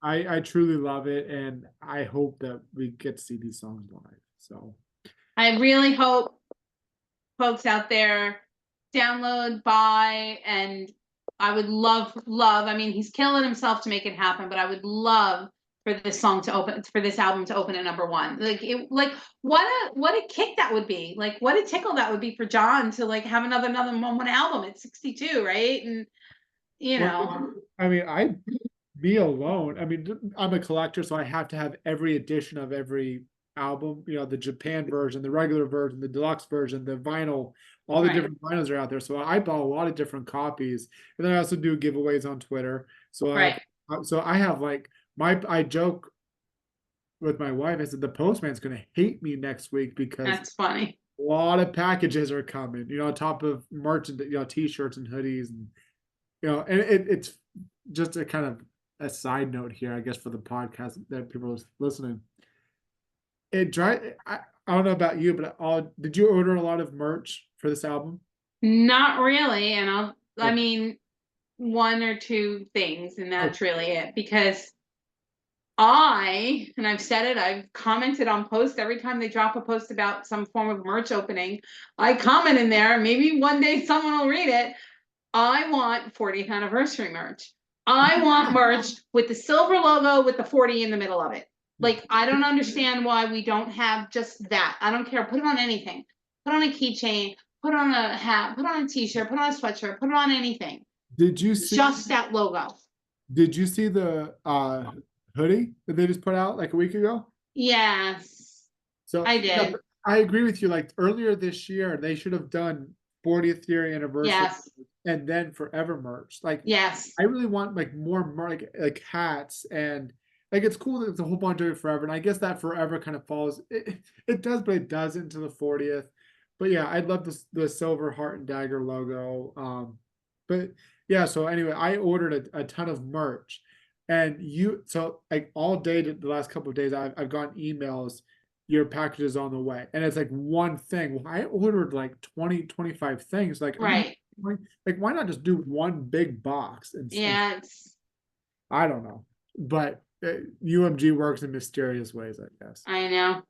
I truly love it, and I hope that we get to see these songs live. So I really hope folks out there download, buy, and I would love. I mean, he's killing himself to make it happen, but I would love for this song to open, for this album to open at number one. Like what a kick that would be. Like what a tickle that would be for John to like have another one album at 62, right? And you well, know, I mean, me alone. I mean, I'm a collector, so I have to have every edition of every album. You know, the Japan version, the regular version, the deluxe version, the vinyl. All the right, different vinyls are out there. So I bought a lot of different copies, and then I also do giveaways on Twitter. right. So I have like I joke with my wife. I said the postman's going to hate me next week because That's funny. a lot of packages are coming. You know, on top of merchant, you know, t-shirts and hoodies, and you know, and it's just a kind of a side note here, I guess, for the podcast that people are listening. It dry. I don't know about you, but did you order a lot of merch for this album? Not really, and I Okay. mean, one or two things, and Oh, that's really it. Because and I've said it, I've commented on posts every time they drop a post about some form of merch opening. I comment in there, maybe one day someone will read it. I want 40th anniversary merch. I want merch with the silver logo with the 40 in the middle of it. Like, I don't understand why we don't have just that. I don't care. Put it on anything. Put on a keychain, put on a hat, put on a t-shirt, put on a sweatshirt, put it on anything. did you see? Just that logo. Did you see the hoodie that they just put out like a week ago? Yes, So I yeah, did. I agree with you. Like earlier this year, they should have done 40th year anniversary Yes, and then forever merch. Like yes, I really want like more like hats and like it's cool that it's a whole bunch of it forever. And I guess that forever kind of falls it does, but it does into the 40th. But yeah, I'd love the silver heart and dagger logo. But yeah, so anyway, I ordered a ton of merch. And so like all day the last couple of days, I've gotten emails, your package is on the way. And it's like one thing. Well, I ordered like 20, 25 things. Like I'm gonna right. like why not just do one big box and Yeah, I don't know. But UMG works in mysterious ways, I guess. I know.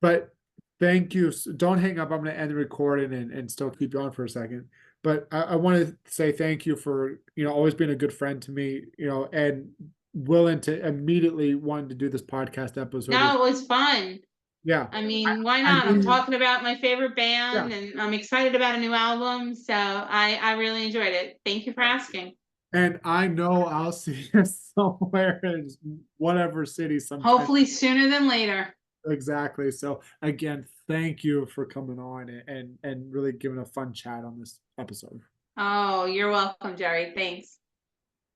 But thank you. Don't hang up. I'm going to end the recording and still keep you on for a second. But I want to say thank you for, you know, always being a good friend to me, you know, and willing to immediately wanting to do this podcast episode with. No, it was fun. Yeah. I mean, why I not? know I'm you. talking about my favorite Yeah. band and I'm excited about a new album. So I really enjoyed it. Thank you for asking. And I know I'll see you somewhere in whatever city sometime. Hopefully sooner than later. Exactly. So again, thank you for coming on and really giving a fun chat on this episode. Oh, you're welcome, Jerry. Thanks.